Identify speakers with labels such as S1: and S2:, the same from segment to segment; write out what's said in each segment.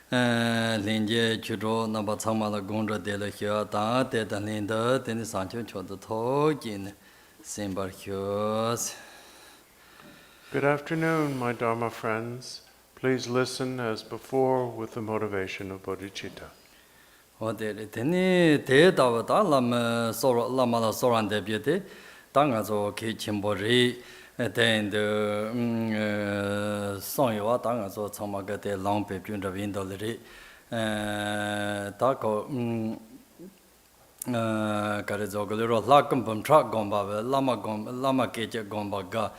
S1: Linje chudro namba tsamala gondra de la hyo ta te ta linda teni sancho chodo tojin simbar hyos.
S2: Good afternoon, my Dharma friends. Please listen as before with the motivation of bodhicitta.
S1: Teni te tawa ta lama la soran de byete tanga zo ke chimbori ten de song yo tanga zo tsama ga te long pe pyun da win do le ta ko kare zo go ro la kam pam tra gomba lama ke che gomba ga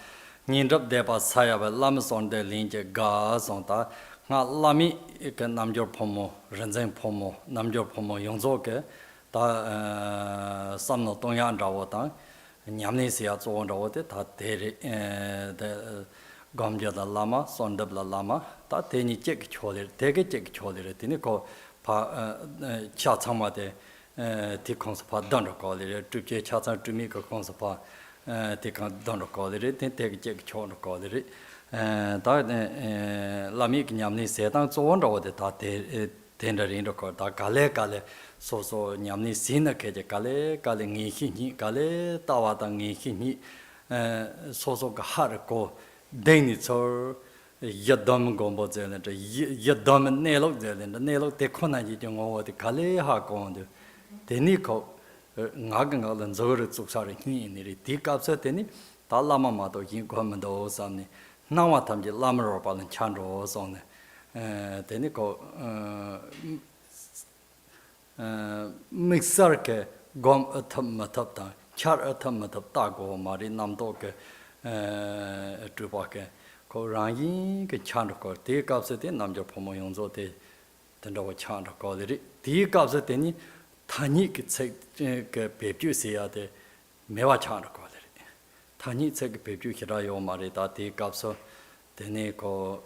S1: nin rap de pa sa ya ba lam son de lin che ga song ta nga lami ke namjor phomo renzen phomo namjor phomo yongzo ke ta samno tongyan rawo ta nyamni sia zo rawo te ta de de gamja da lama sondab la lama ta teni chek chole tege chek chole tini ko pa cha chama de ti khons pa dan ro ko le tu che cha cha tu mi ko khons pa ti kan dan ro ko le te tege chek chon ro ko le ta lami nyamni se tang zo ro de ta de tendarin ro ko ta gale gale so nyamni sin ke je gale gale ngi hi ni gale ta wa ta ngi hi ni so ga har ko deni so yadam gombo zelen de yadam ne lo zelen de ne lo te khona ji jong o de gale ha ko de deni ko nga ga len zo ro tsuk sa ri ni ni ri ti kap sa deni ta lama ma do yin ko man do sam ni na wa tham ji lama ro pa len chan ro so ne deni ko mixer ke gom atham mathap ta char atham mathap ta go mari nam do ke tu ba ke ko rang ke chan ko te kap se te nam jo phomo yong zo te den do chan ko le ti kap se te ni thani ke ke pe pyu se ya de me wa chan ko le thani che ke pe pyu khira yo mari ta te kap so te ne ko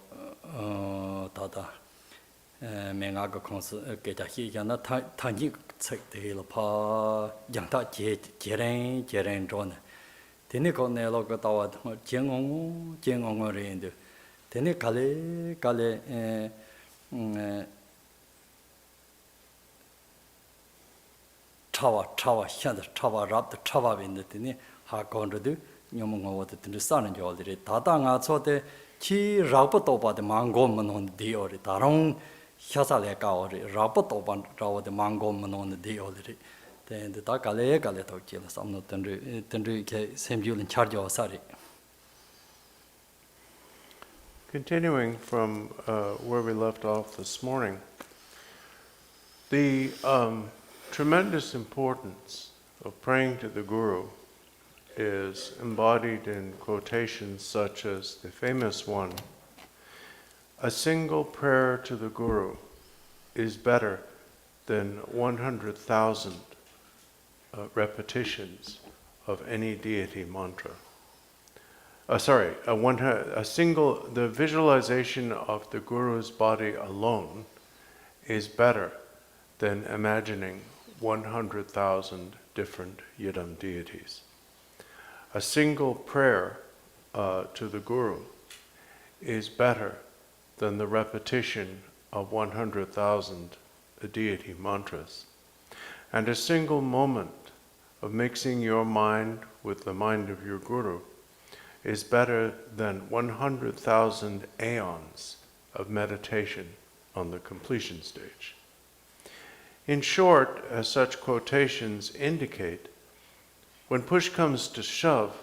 S1: ta ta menga ko khons ke ta hi ya na thani che de lo pa yang ta je ren ro ne teni ko ne lo ko tawa jengong re de teni kale chawa shan de chawa rap de chawa bin de teni ha kon de nyom ngo de teni san jo de ta ta nga cho de chi ra pa to pa de mang go mon on de ore ta rong sha sa le ka ore ra pa to pa ra de mang go mon on de ore then the takale Topgyal some not tendri ke semjul in charge of sari.
S2: Continuing from where we left off this morning, the tremendous importance of praying to the Guru is embodied in quotations such as the famous one, "A single prayer to the Guru is better than 100,000 repetitions of any deity mantra." The visualization of the Guru's body alone is better than imagining 100,000 different yidam deities. A single prayer to the Guru is better than the repetition of 100,000 deity mantras. And a single moment of mixing your mind with the mind of your Guru is better than 100,000 aeons of meditation on the completion stage. In short, as such quotations indicate, when push comes to shove,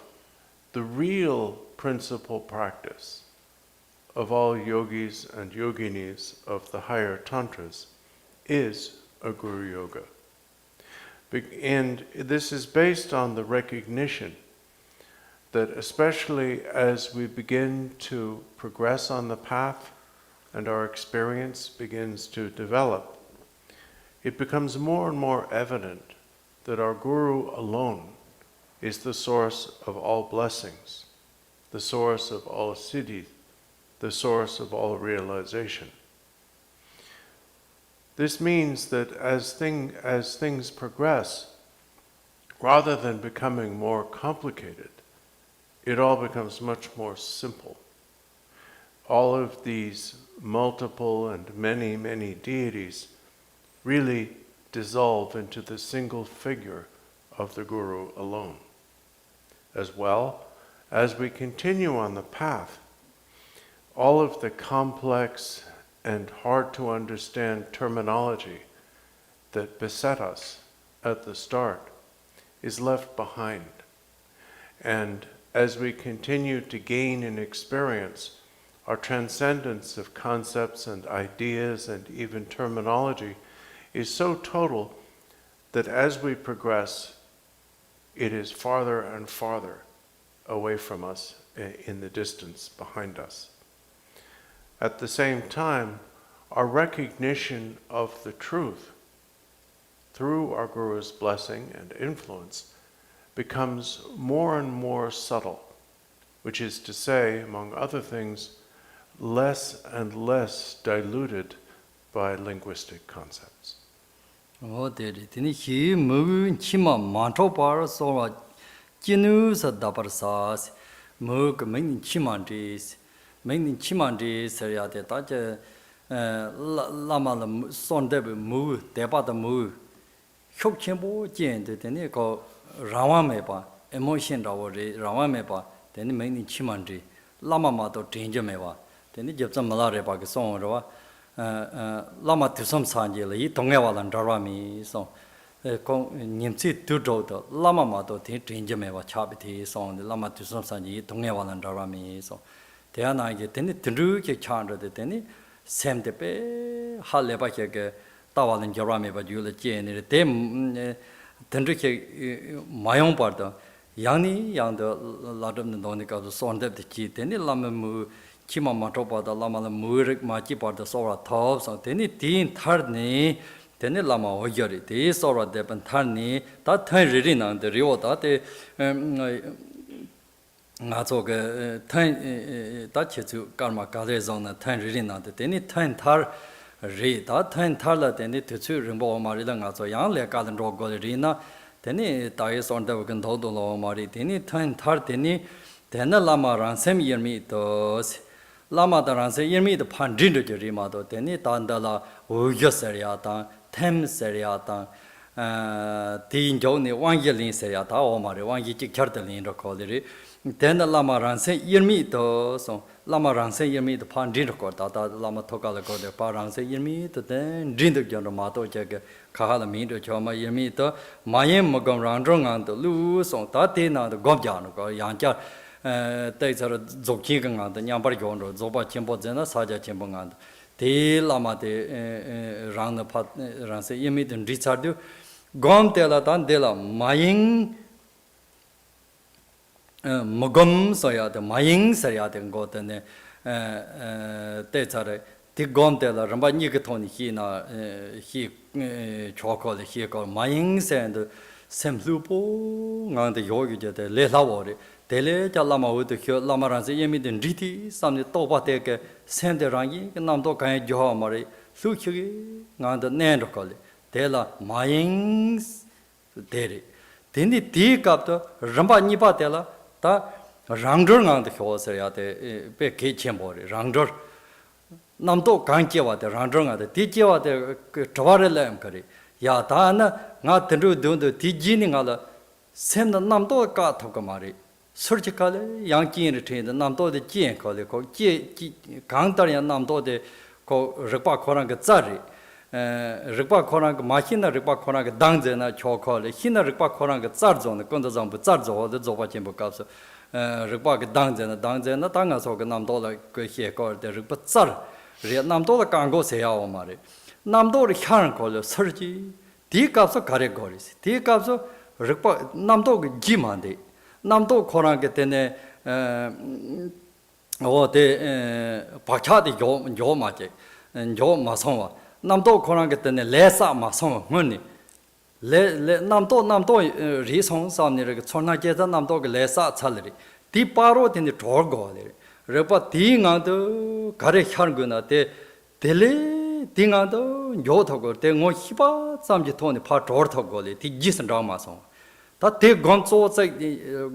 S2: the real principal practice of all yogis and yoginis of the higher tantras is a Guruyoga. And this is based on the recognition that especially as we begin to progress on the path, and our experience begins to develop, it becomes more and more evident that our Guru alone is the source of all blessings, the source of all siddhi, the source of all realization. This means that as things progress, rather than becoming more complicated, it all becomes much more simple. All of these multiple and many, many deities really dissolve into the single figure of the Guru alone. As well, as we continue on the path, all of the complex and hard to understand terminology that beset us at the start is left behind. And as we continue to gain in experience, our transcendence of concepts and ideas and even terminology is so total that as we progress, it is farther and farther away from us in the distance behind us. At the same time, our recognition of the truth through our Guru's blessing and influence becomes more and more subtle, which is to say, among other things, less and less diluted by linguistic concepts.
S1: Tini hi mu chima manto par so jinu sa dabar sas mu ke meng chimandis ya de ta je lama la son de mu de ba de mu chok chen bo jian de tini ko rawa me ba emotion da wo re rawa me ba tini meng chimandi lama ma to danger me ba tini Gyamtso Milarepa ke song ro Lama Tusam Sanje la yi tongye walan darwa mi song kong nyimtsi tu zhou de Lama ma to ti drinje me wa chabi ti song de Lama Tusam Sanje yi tongye walan darwa mi song teya na ye teni tindru ke chan de teni sem de pe ha le ba ke ta walan darwa me ba ju le je ne de tindru ke mayong par da yang ni yang de la de no ne ka so de ji teni Lama mu chima matropa da lama la murik machi parda sora thop so teni tin thar ni teni lama hoyari te sora de pan thar ni ta thai ri na de rio ta te nga zo ge thai ta che chu karma ka re zong na thai ri na de teni thai thar ri ta thai thar la teni tu chu rimbo ma ri la nga zo yang le ka den ro go ri na teni ta ye son de gen do do lo ma ri teni thai thar teni tena lama ran sem yermi to Lama daranse yemi the pandrin to Jerimato, teni tandala, Uja seriata, Tem seriata, Tin Joni, 1 yearling seriata, or Mari, 1 year cartelin recorded. Then the Lama ranse yemi to so Lama ranse yemi the pandrin record, Lama Tokala go the paranse yemi to then drink the Genomato, Jack, Kahala me to Choma yemi to Mayem Mogam Randrong and the Luz on Tatina, the Gobjan, Yancha. They are Zoking and the Nyambar Yondo, Zoba Chimbo Zena, Saja Chimbong, the Lama de Rang the Pat Ranse Yemit and Richard, Gom Telatan de la Maying Mogum Soya, the Maying Sayat and got and Tetsare, the Gom de la Rambanikaton, he chocolate, he called Mayings and Semlupo, and the yogi, the Lelawari. Tele Lama would the Lama Ranse Yemid and Riti, some the Topa take send the Rangi, and Namdo Kai Johomari, Suki, and the Nandokoli, Tela Mayings, Dere. Then the tea up the Ramba Nipatella, the Rangdor on the horse at the Pekachembori, Rangdor Namdo Kankiwa, the Randrong at the Tikiwa, the Tavarela Amkari, Yatana, not the do the Tijini other, send the Namdo Ka Tokamari. Surgically, Yankee retained the Namdo de Jien Koli, Kantarian Namdo de Ripa Korang Zari, Ripa Korang Machina, Ripa Korang Danzena Chokoli, Hina Ripa Korang Zarzon, the Kunzang Zarzo, the Zopachimbo Caps, Ripa Danzena, Tangaso, Namdo like Hieko, the Ripa Zar, Namdo Kango Seao Mari, Namdo the Haran Koli, Surgi, Teacups of categories, Teacups of Ripa Namdo Jimandi. Namdo Korang getene 어데 박차디 요 맞제 요 마성와 남도 코랑게 때문에 레사 마성 뭐니 레 남도 리성 사람들이 천하계다 남도 그 레사 살리 디파로 된데 돌고래 레파 딩아도 가래 향근한테 델레 딩아도 요타고 때고 히바 삼지 돈이 파 돌타고래 디지선 라마성 다 대검소 제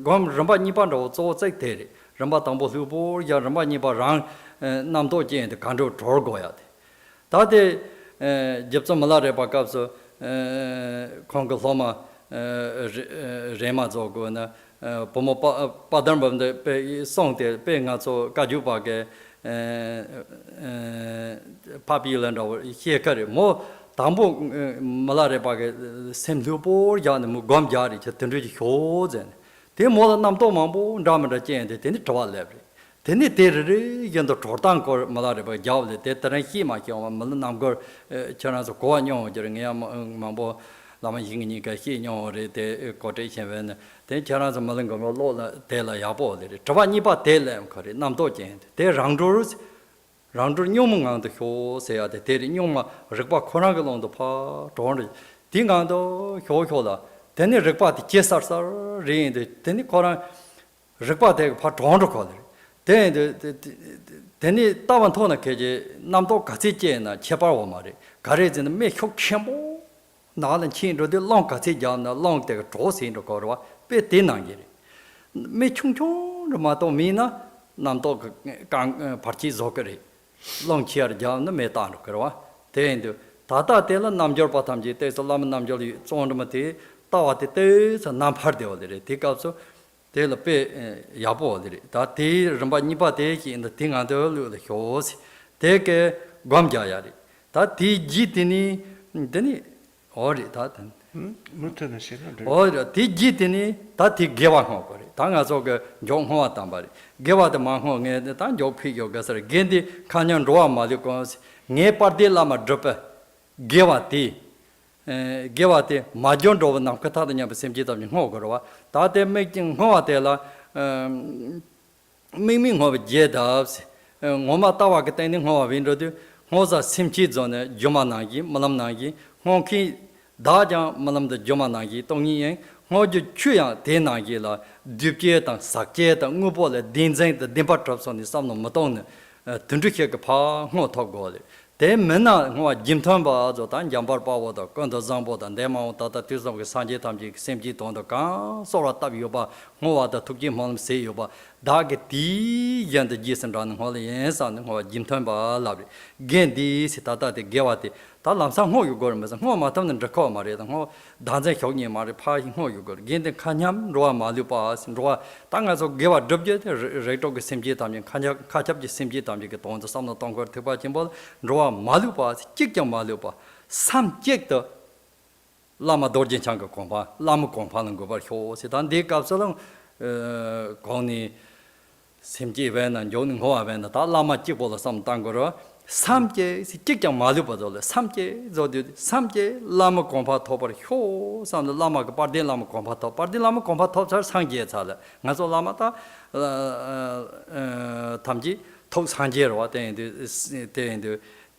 S1: 검 럼바 니반도 조제 대리 럼바 담보 수보 야 럼바 니바랑 남도 진데 간도 돌고야 돼 다데 접점 말아래 바까서 콩글로마 레마조고나 보모 파담범데 베 송데 베가조 가주바게 파빌란도 히에카리 뭐 담보 말아래바게 셈류보 야는 뭐 검자리 저든지 효전 대모 남도 망보 라마다 젠데 데니 도와레브리 데니 데르리 연도 조탄고 말아래바 야올데 데터는 히마 겨 말 남거 전화서 고안용 저ring야 망보 라마 잉니가 히뇨레 데 코테션은 데 전화서 말은 거 로라 데라 야보데 저바니바 데렘 거리 남도 젠데 데 랑도르스 랑도 뇽몽한테 효세야 돼 대리 뇽마 르바 코나글론도 파 도르 딩간도 효효다 데니 르바디 제사서 레인데 데니 코나 르바데 파 도르 거들 데니 따반 토나 케제 남도 같이 제나 제바오 말이 가레지는 매 효켐보 나는 친로데 롱 같이 잡나 롱데 조신도 거와 빼 되나게 매 충충 르마도 미나 남도 강 파티 조거리 롱치아르 잡나 메타노 거와 데인도 다다 데라 남절 바탐지 데슬람 남절이 쫀르마티 따와티 데서 남파르데오데 디갑소 데라 빼 야보데 다티 럼바니바 데기 인더 팅안도 효시 데게 감자야리 다티 지티니 데니 어리 다든
S2: 무트는 싫어.
S1: 어리 디지티니 다티 개와호 거리 당가서 그 용호와 담바리 개와데 마호 게 단 요피요 가서 겐디 칸년 로아 마리고 네 파딜라마 드페 개와티 개와티 마존 로바 남카타드냐 베셈지다 호 거와 다데 메킹 호와텔라 미밍 호 제다스 ngo마 tawa ke tani ngwa window ngoza simchi zone jomanagi malamnagi ngki daja malamda jomanagi tongi yen ngoju chuya denagi la dupje tang sakje tang ngubo le dinzeng de dimpa tropson ni samno matong tundrike ke pa ngo thogole de mena ngwa jimtham ba zo tan jambar pa wo da kon da zambo da de ma ta ta tisam ke sanje tamji semji ton da ka sora tab yo ba ngwa da thukji malam se yo ba da ge ti yan de jisen ran ngwa le yen sa ngwa jimtham ba la gen di sita ta de gewa de 다 람상 호 요거면서 호 마탐는 저거 말이야. 호 단제 형님 말이 파 호 요거. 근데 칸냠 로아 말류파 로아 땅에서 개와 접제 레토게 심지 담면 칸냐 카잡지 심지 담지 그 돈도 삼노 동거 특바 짐볼 로아 말류파 직경 말류파 삼직도 라마 도르진 창거 공파 라마 공파는 거 봐. 효세 단데 값서는 거니 심지 외는 요는 호아베는 다 라마 찍보다 삼 땅거로 삼계 직경 말려버려 삼계 저디 삼계 라마 공파 토버 효 삼 라마가 파데 라마 공파 토 파데 라마 공파 토 상계 잘 가서 라마다 탐지 토 상계로 왔는데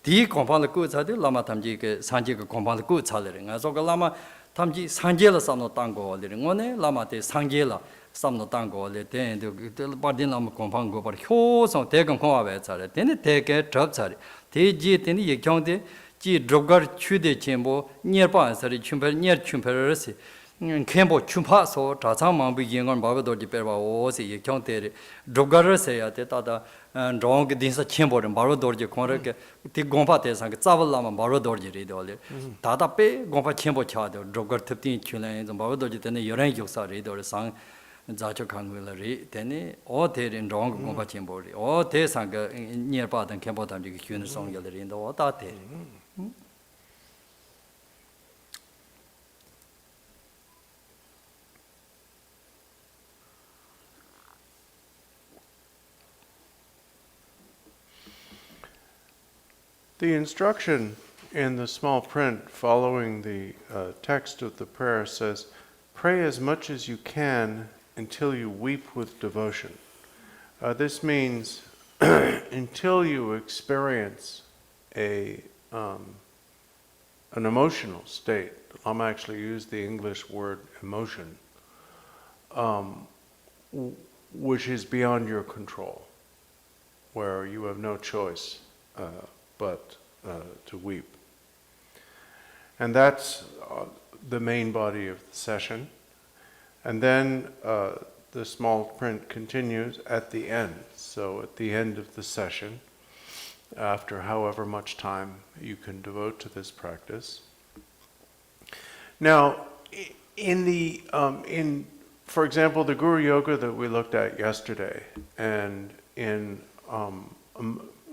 S1: 디 공파를 그 자데 라마 탐지 그 상계 그 공파를 그 잘래 가서 그 라마 탐지 상계를 삼노 땅고 올리는 거네 라마데 상계라 삼노 땅고 올리 데인데 파데 라마 공파 거 봐 효성 대금 공화에 잘래 데네 대게 접자리 대지 데니 예경데 지 드거 추데 쳔보 니르바서리 춘퍼 니르 춘퍼르시 캠보 춘파소 자상망비 영원 바바도지 빼봐 오세 예경데 드거르세야 데다다 롱게 딘사 쳔보는 바바도지 코르게 디 공파 대상 짜발라마 바바도지 리도레 다다 빼 공파 쳔보 차도 드거 탑틴 춘레 바바도지 데네 여행 역사 리도레 상 자초 강willeri 데니 오 데린 롱 공파 쳔보리 오 대상가 니르바던 캠보담지 균을 송gelleri 인도 오다테
S2: The instruction in the small print following the text of the prayer says, pray as much as you can until you weep with devotion. This means until you experience an emotional state. Lama actually used the English word emotion, which is beyond your control, where you have no choice but to weep. And that's the main body of the session. And then the small print continues at the end. So at the end of the session, after however much time you can devote to this practice. Now, for example, the Guruyoga that we looked at yesterday, and in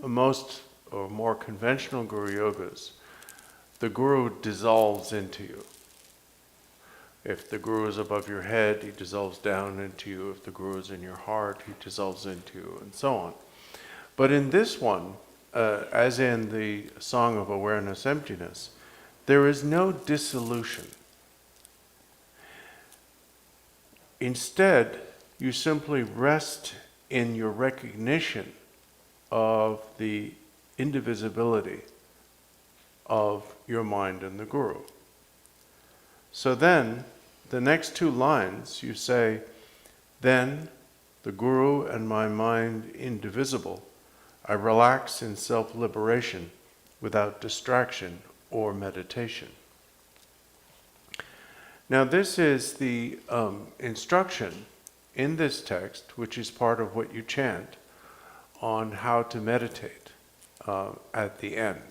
S2: most or more conventional Guruyogas, the Guru dissolves into you. If the Guru is above your head, he dissolves down into you. If the Guru is in your heart, he dissolves into you, and so on. But in this one, as in the Song of Awareness Emptiness, there is no dissolution. Instead, you simply rest in your recognition of the indivisibility of your mind and the Guru. So then, the next two lines, you say, then the Guru and my mind indivisible, I relax in self-liberation without distraction or meditation. Now this is the instruction in this text, which is part of what you chant, on how to meditate at the end.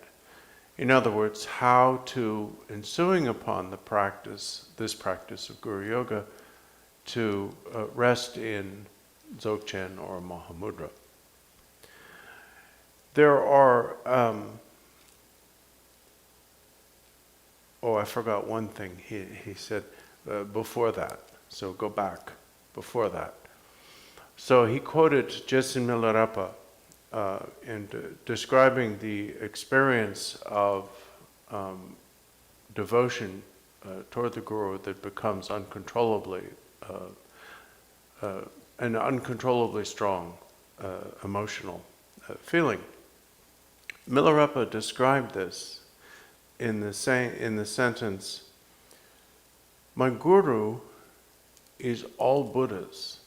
S2: In other words, how to, ensuing upon the practice, this practice of Guruyoga, to rest in Dzogchen or Mahamudra. There are, I forgot one thing he said before that, so go back before that. So he quoted Yeshe Milarepa in describing the experience of devotion toward the Guru that becomes uncontrollably, an uncontrollably strong emotional feeling. Milarepa described this in the sentence, my Guru is all Buddhas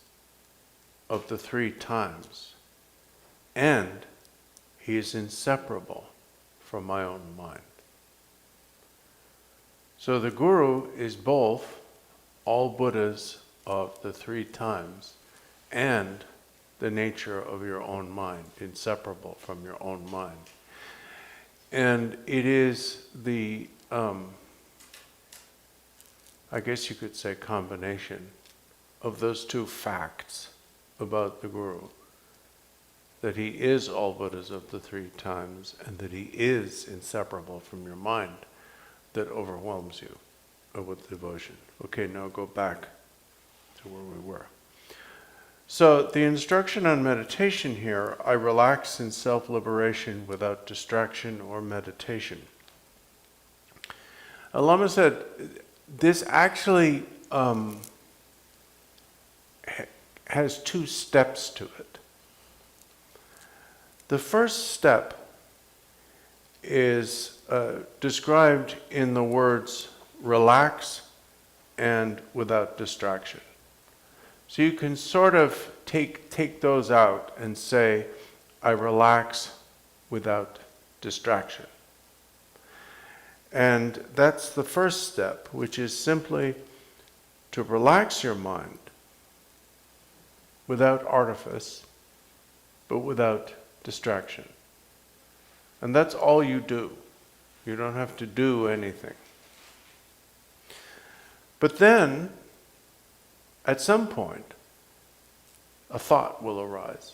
S2: of the three times, and he is inseparable from my own mind. So the Guru is both all Buddhas of the three times and the nature of your own mind, inseparable from your own mind. And it is the, I guess you could say, combination of those two facts about the Guru, that he is all Buddhas of the three times and that he is inseparable from your mind, that overwhelms you with devotion. Okay, now go back to where we were. So the instruction on meditation here, I relax in self-liberation without distraction or meditation. Lama said this actually has two steps to it. The first step is described in the words relax and without distraction. So you can sort of take those out and say, I relax without distraction. And that's the first step, which is simply to relax your mind without artifice, but without distraction. And that's all you do. You don't have to do anything. But then, at some point, a thought will arise.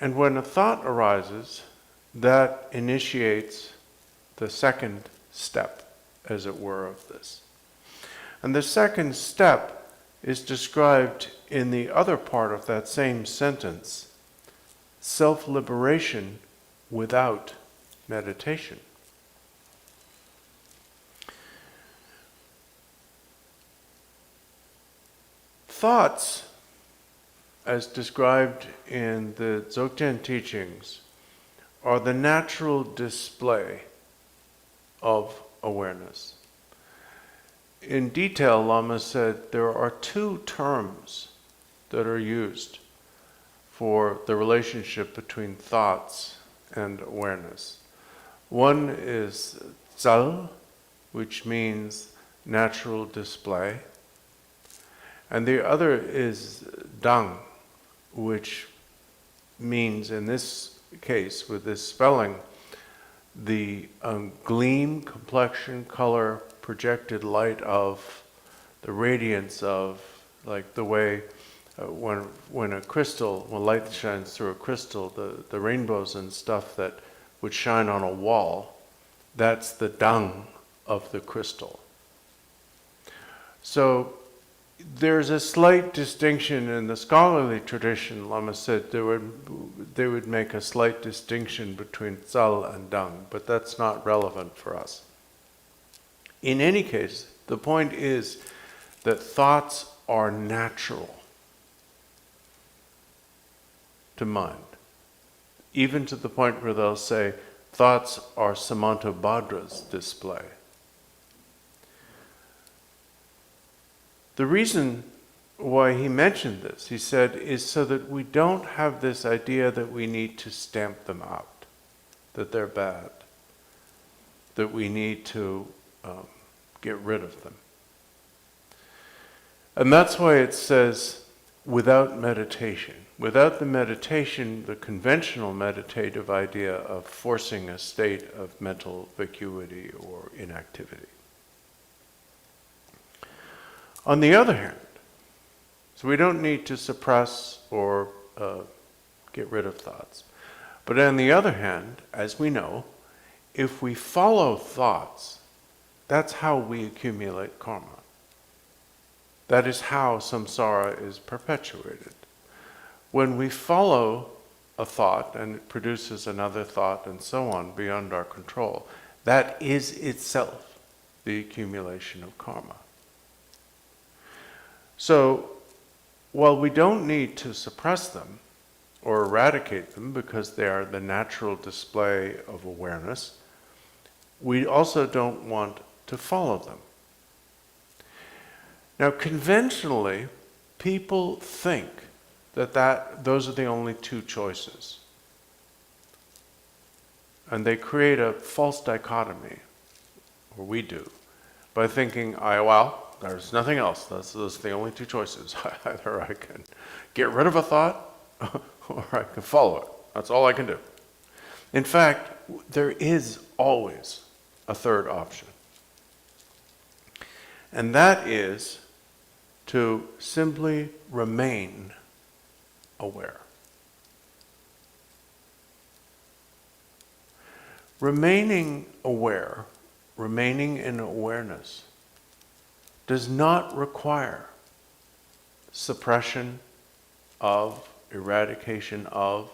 S2: And when a thought arises, that initiates the second step, as it were, of this. And the second step is described in the other part of that same sentence, self-liberation without meditation. Thoughts, as described in the Dzogchen teachings, are the natural display of awareness. In detail, Lama said there are two terms that are used for the relationship between thoughts and awareness. One is zal, which means natural display, and the other is dang, which means, in this case, with this spelling, the gleam, complexion, color, projected light of, the radiance of, like the way when a crystal, when light shines through a crystal, the rainbows and stuff that would shine on a wall, that's the dang of the crystal. So there's a slight distinction in the scholarly tradition. Lama said they would make a slight distinction between zal and dang, but that's not relevant for us. In any case, the point is that thoughts are natural to mind, even to the point where they'll say thoughts are Samantabhadra's display. The reason why he mentioned this, he said, is so that we don't have this idea that we need to stamp them out, that they're bad, that we need to get rid of them. And that's why it says, without meditation. Without the meditation, the conventional meditative idea of forcing a state of mental vacuity or inactivity. On the other hand, so we don't need to suppress or get rid of thoughts. But on the other hand, as we know, if we follow thoughts, that's how we accumulate karma. That is how samsara is perpetuated. When we follow a thought and it produces another thought and so on beyond our control, that is itself the accumulation of karma. So, while we don't need to suppress them or eradicate them because they are the natural display of awareness, we also don't want to follow them. Now, conventionally, people think that those are the only two choices. And they create a false dichotomy, or we do, by thinking, well, there's nothing else. Those are the only two choices. Either I can get rid of a thought, or I can follow it. That's all I can do. In fact, there is always a third option. And that is to simply remain aware. Remaining aware, remaining in awareness, does not require suppression of, eradication of,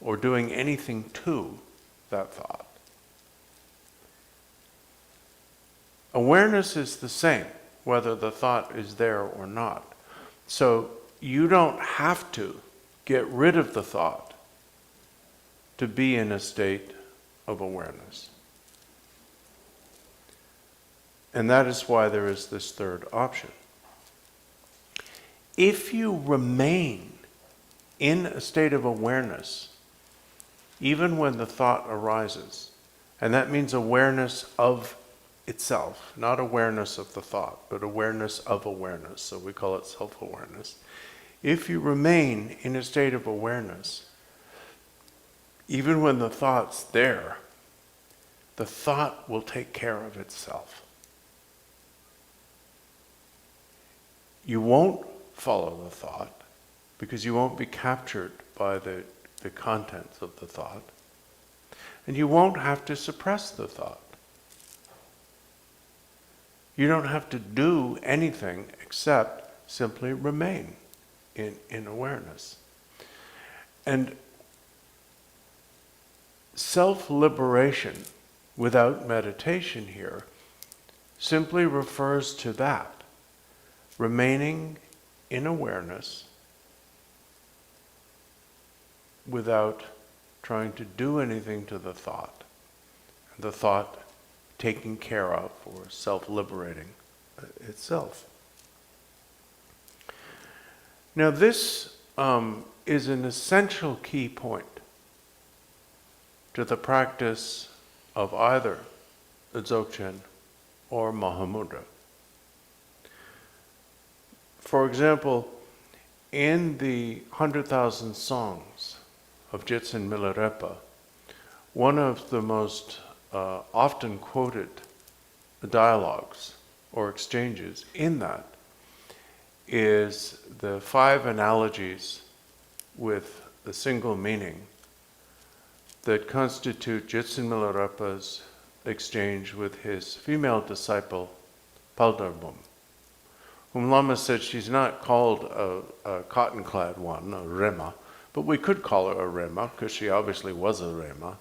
S2: or doing anything to that thought. Awareness is the same, whether the thought is there or not. So you don't have to get rid of the thought to be in a state of awareness. And that is why there is this third option. If you remain in a state of awareness, even when the thought arises, and that means awareness of itself, not awareness of the thought, but awareness of awareness, so we call it self-awareness. If you remain in a state of awareness, even when the thought's there, the thought will take care of itself. You won't follow the thought because you won't be captured by the contents of the thought, and you won't have to suppress the thought. You don't have to do anything except simply remain in awareness. And self-liberation without meditation here simply refers to that, remaining in awareness without trying to do anything to the thought taking care of or self-liberating itself. Now this is an essential key point to the practice of either the Dzogchen or Mahamudra. For example, in the 100,000 songs of Jitsen Milarepa, one of the most often quoted dialogues or exchanges in that is the 5 analogies with a single meaning that constitute Jitsen Milarepa's exchange with his female disciple, Paldarbum, whom Lama said she's not called a cotton-clad one, a Rema, but we could call her a Rema, because she obviously was a Rema.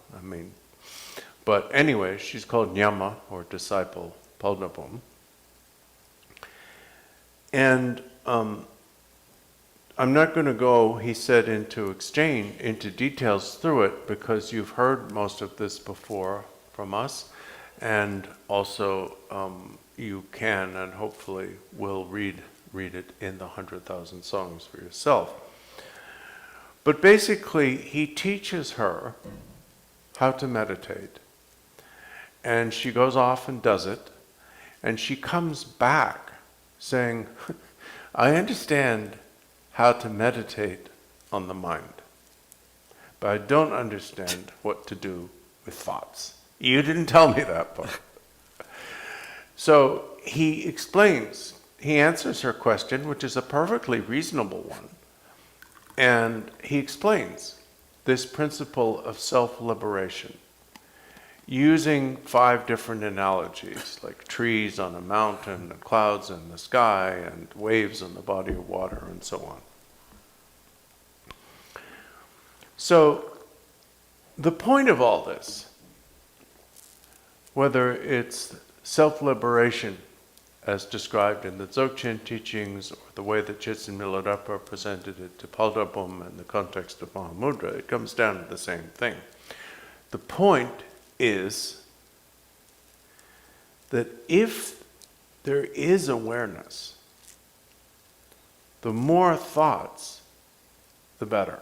S2: But anyway, she's called Nyama, or disciple, Paldarbum. And I'm not going to go, he said, into details through it, because you've heard most of this before from us, and also you can and hopefully will read it in the 100,000 songs for yourself. But basically, he teaches her how to meditate, and she goes off and does it, and she comes back saying, I understand how to meditate on the mind, but I don't understand what to do with thoughts. You didn't tell me that part. So he explains, he answers her question, which is a perfectly reasonable one, and he explains this principle of self-liberation using 5 different analogies, like trees on a mountain, and clouds in the sky, and waves on the body of water, and so on. So the point of all this, whether it's self-liberation as described in the Dzogchen teachings, or the way that Jitsen Milarepa presented it to Paldarbum in the context of Mahamudra, it comes down to the same thing. The point is that if there is awareness, the more thoughts, the better.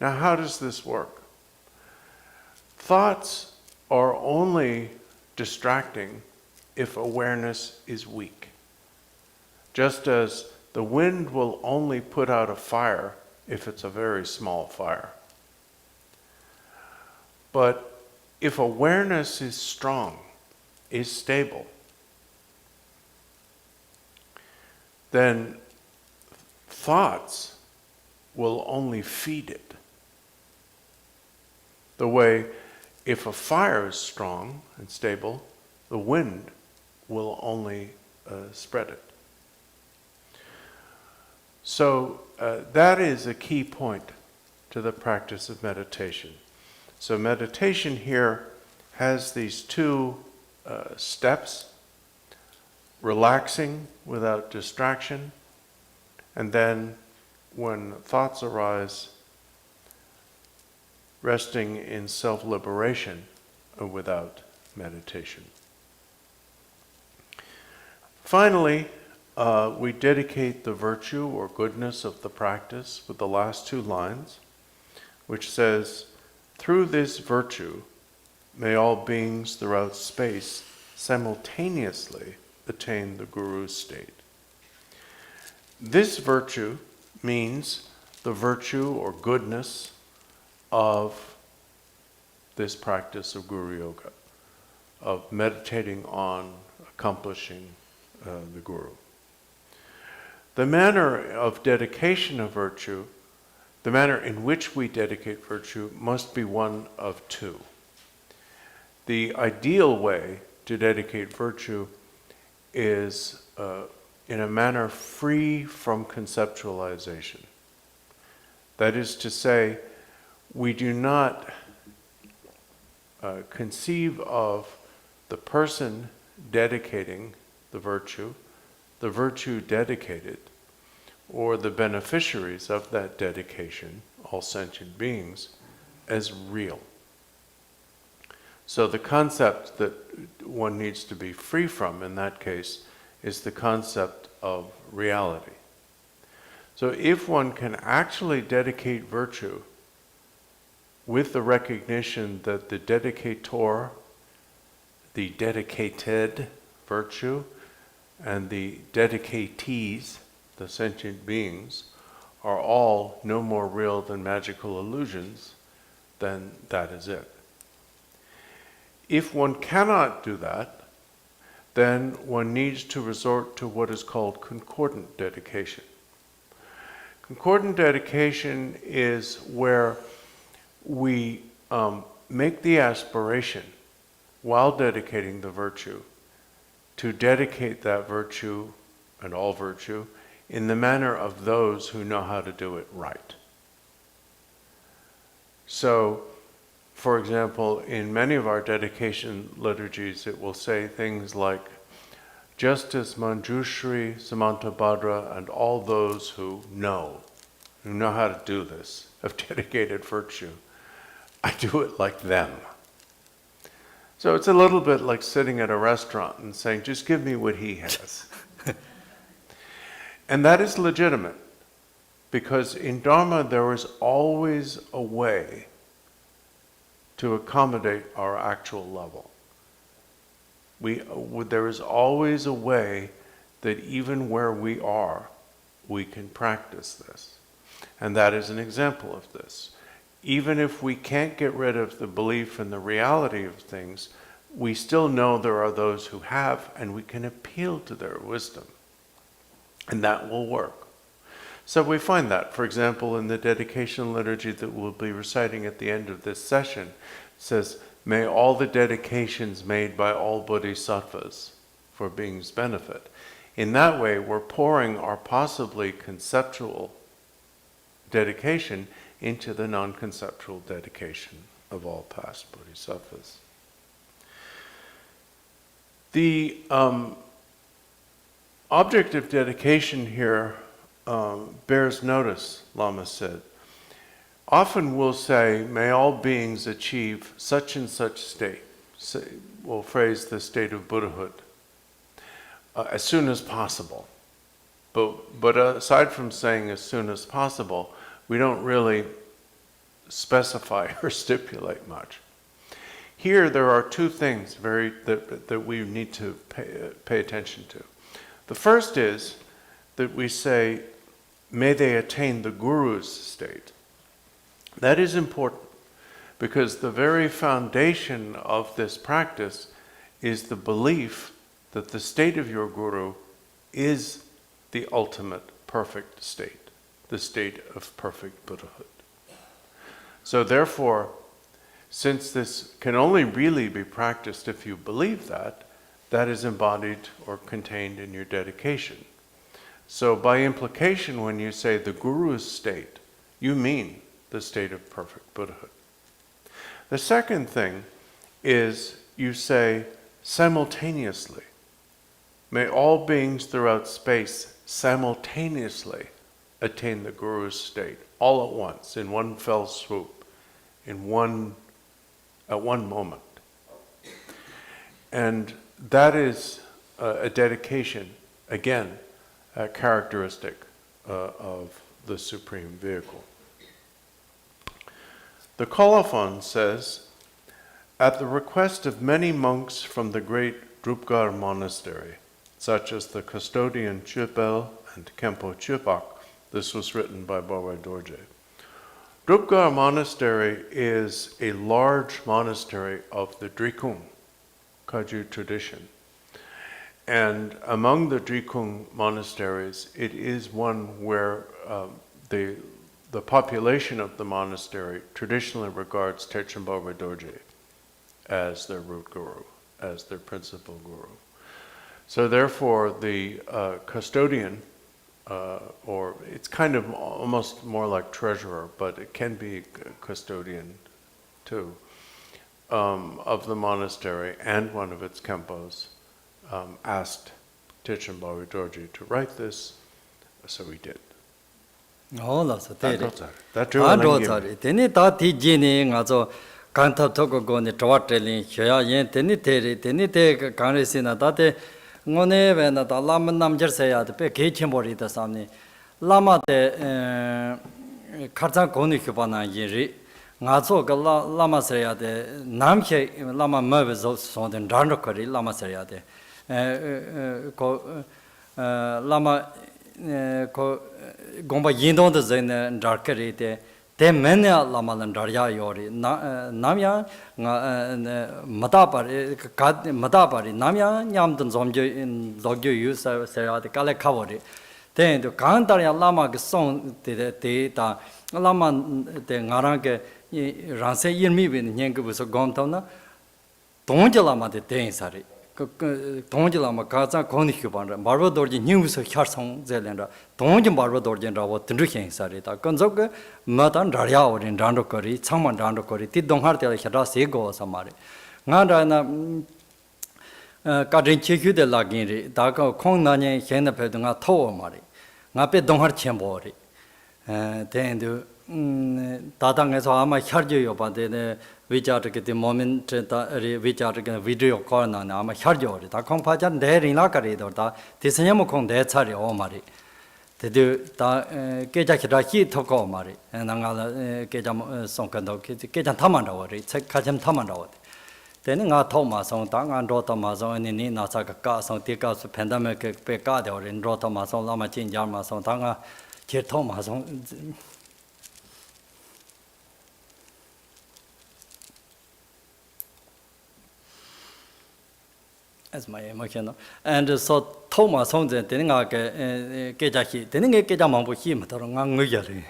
S2: Now, how does this work? Thoughts are only distracting if awareness is weak. Just as the wind will only put out a fire if it's a very small fire. But if awareness is strong, is stable, then thoughts will only feed it. The way if a fire is strong and stable, the wind will only spread it. So that is a key point to the practice of meditation. So meditation here has these 2 steps: relaxing without distraction, and then when thoughts arise, resting in self-liberation without meditation. Finally, we dedicate the virtue or goodness of the practice with the last 2 lines, which says, through this virtue, may all beings throughout space simultaneously attain the Guru's state. This virtue means the virtue or goodness of this practice of Guruyoga, of meditating on accomplishing the Guru. The manner of dedication of virtue, the manner in which we dedicate virtue, must be one of 2. The ideal way to dedicate virtue is in a manner free from conceptualization. That is to say, we do not conceive of the person dedicating the virtue dedicated, or the beneficiaries of that dedication all sentient beings, as real. So the concept that one needs to be free from in that case is the concept of reality. So if one can actually dedicate virtue with the recognition that the dedicator, the dedicated virtue, and the dedicatees, the sentient beings, are all no more real than magical illusions, then that is it. If one cannot do that, then one needs to resort to what is called concordant dedication. Concordant dedication is where we make the aspiration, while dedicating the virtue, to dedicate that virtue and all virtue in the manner of those who know how to do it right. So, for example, in many of our dedication liturgies, it will say things like, Justice Manjushri, Samantabhadra, and all those who know how to do this, have dedicated virtue. I do it like them. So it's a little bit like sitting at a restaurant and saying, just give me what he has. And that is legitimate, because in Dharma there is always a way to accommodate our actual level. There is always a way that even where we are, we can practice this. And that is an example of this. Even if we can't get rid of the belief in the reality of things, we still know there are those who have, and we can appeal to their wisdom. And that will work. So we find that, for example, in the dedication liturgy that we'll be reciting at the end of this session, it says, may all the dedications made by all bodhisattvas for beings' benefit. In that way, we're pouring our possibly conceptual dedication into the non-conceptual dedication of all past bodhisattvas. The object of dedication here bears notice, Lama said. Often we'll say, may all beings achieve such and such state. We'll phrase the state of Buddhahood as soon as possible. But aside from saying as soon as possible, we don't really specify or stipulate much. Here there are two things that we need to pay attention to. The first is that we say, may they attain the Guru's state. That is important, because the very foundation of this practice is the belief that the state of your Guru is the ultimate perfect state, the state of perfect Buddhahood. So therefore, since this can only really be practiced if you believe that, that is embodied or contained in your dedication. So by implication, when you say the Guru's state, you mean the state of perfect Buddhahood. The second thing is you say simultaneously. May all beings throughout space simultaneously attain the Guru's state, all at once, in one fell swoop, at one moment. And that is a dedication, again, a characteristic of the Supreme Vehicle. The colophon says, at the request of many monks from the great Drupgar monastery, such as the custodian Topgyal and Kempo Chupak, this was written by Barway Dorje. Drupgar monastery is a large monastery of the Drikung Kagyu tradition. And among the Drikung monasteries, it is one where the population of the monastery traditionally regards Terchen Barway Dorje as their root guru, as their principal guru. So therefore, the custodian, or it's kind of almost more like treasurer, but it can be custodian too, of the monastery and one of its kempos, asked Terchen Barway Dorje to write this, so he did.
S1: all of the
S2: That
S1: Teni Tati Gini, Nazo, Kanta Toko, the Twatelling, Shaya Yen, Tenite, Karisina, Tate, Mone, and the Lama Namjersea, the Pekachimori, the Sami, Lama de Karzan Koni Kupana Yiri, Nazo, Lama Seria, the Namche, Lama Mervis, so the Dandokari, Lama Seria, Lama Gomba Yindon the Zen Darkerite, Te Menia Lama and Darya Yori, Namya, Matapari, Namya, Yamdan Zomjo in Zogyo use the Kale Kawari. Then the Kantaria Lama song the Lama the Naranke Ranse Yirmi in Yanku Gontona, Tonjalama the Dainsari. Topgyal Kaza Konikuban, Barway Dorje news of Charsong Zelanda, Topgyal Barway Dorje and Rawat Tindrikin Sarita, Kunzang, Matan Daria or in Dandokori, Saman Dandokori, Tidonhartel Hadasego Samari. Nanda Kadin Chiku de Lagiri, Dago Kong Nanya, Hena Pedunga Toa Mari, Nape Donhar Chambori. Then do Tatang as Ama Charjo, but then Vajracharya the moment Vajracharya video corner, I'm a Charjo, the compilation there in Lakari, or this Yamokon there, Sari Omari. They do Gejaki Toko Mari, and another Gejam Sonkando, Gejam Tamando, it's a Kajam Tamando. Then I told my son, Tang and Rotamazo, and in Nasaka gas on take out the pandemic pecado or in Rotamazo, Lama Chin Yarma, Tanga, Chetomas. As my emotion, and so Thomas on the Teninga Gejaki, Teninga Gejamon with him, Toranganguyari.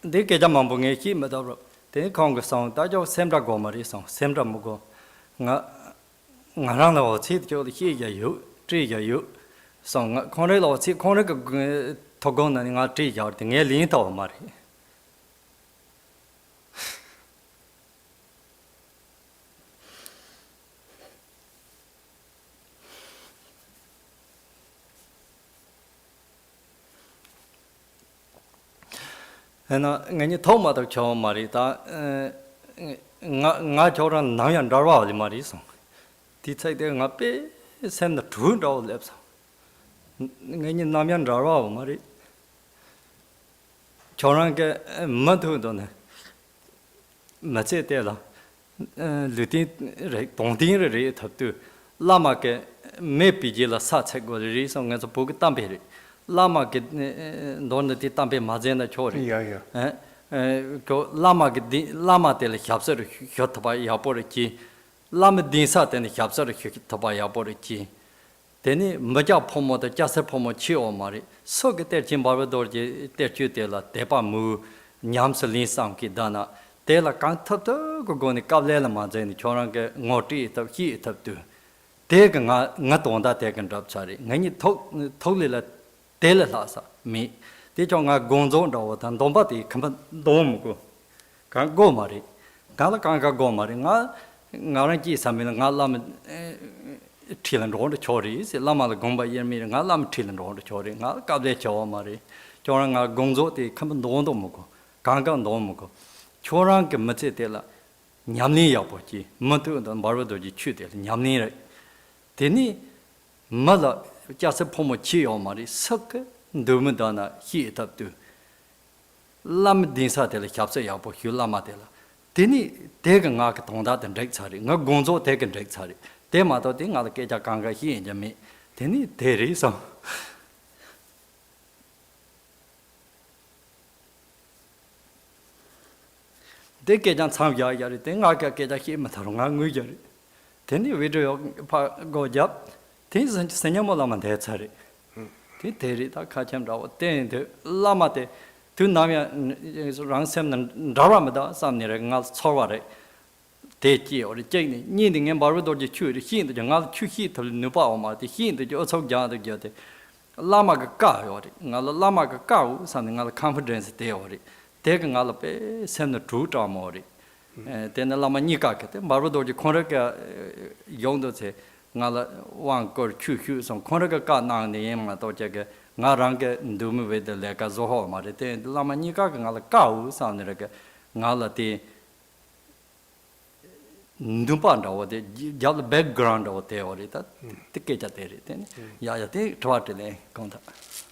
S1: The Gejamon Bungaki, Madaro, the Congress song, Dajo Sembra Gomari song, Sembra Mugo, Narana or Tit, you. You song Cornell or Corner Togon and our tree yard, the nearly into Mari. And when you told Mother Chow Marita, Najoran Nayan Darwa, the Marison. Did say they're not pay. Send the two doll lips. Namian Dara, Mari Choranke Matu Dona Macetela Lutin Tontin rate up to Lama maybe Jilla Satsek was the reason as a book tampere. Lama get Donna di Tampe Mazena Chori. Go Lama get Lama del Capsar Hyotabai Yaporiki. Lama Dinsat and the Capsar Tabaya Boriki. Then Maja Pomo, the Jasper Pomo Chio Mari, so get Terchen Barway Dorje, Terchutela, Tepa Mu, Gyamtso Lin Sanki Dana, Tela Cantato, Gogoni Kavela Mazeni, Chorange, Ngoti, He top two. Take not on that taken drop, sorry. Nany totally let Telasa, me. They jonga gonzo dot and dombati, come dom can't go Mari. Gala can't go Mari. Naranji Samin Lam Tilland on the Choris, Lama Gomba Yemi, Lam Tilland on the Chori, Gabde Chow Mari, Choranga Gonzo, the Kaman Domogo, Gangan Domogo, Chorang Matitela, Nyamni Yapochi, Matu and Barwadoji Chutel, Nyamni. Teni Mother just a pomochi or Mari, Suck, Dumudana, he up to Lam Dinsatel Capsa Yapo, Lamatela. Tini take a knock on that and direct sorry, no gonzo take and direct sorry. They matter thing I'll get a ganga here in Jami. Tini there is so. They get on some yard thing I get a him at Rongang. Tini video go job. Things and Senyamolam and sorry. Tiri that catch him down. Then the Lamate. Tu Namia Ransam and Daramada, some near Sorare, Techi or the Jane, needing and Barway Dorje Chu, the hint, the young Chu heat of Nupama, the hint that you also gather Lama Gaka or Lama Gakau, something other confidence theory. Take Ngalape, send the true Tamori. Then the Lama Nikak, Barbadoji, Konraka Yondo say, Ngala one got chu some Konraka got now in the Yama Dojaka, Naranga, Dumi with the Leka Zoho, Marite, Lama Nikak, Ngala cow, sounded like a Ngala tea. Dupanda or the background of the theory that the Kejateri, then Yayati, Twatile, contact.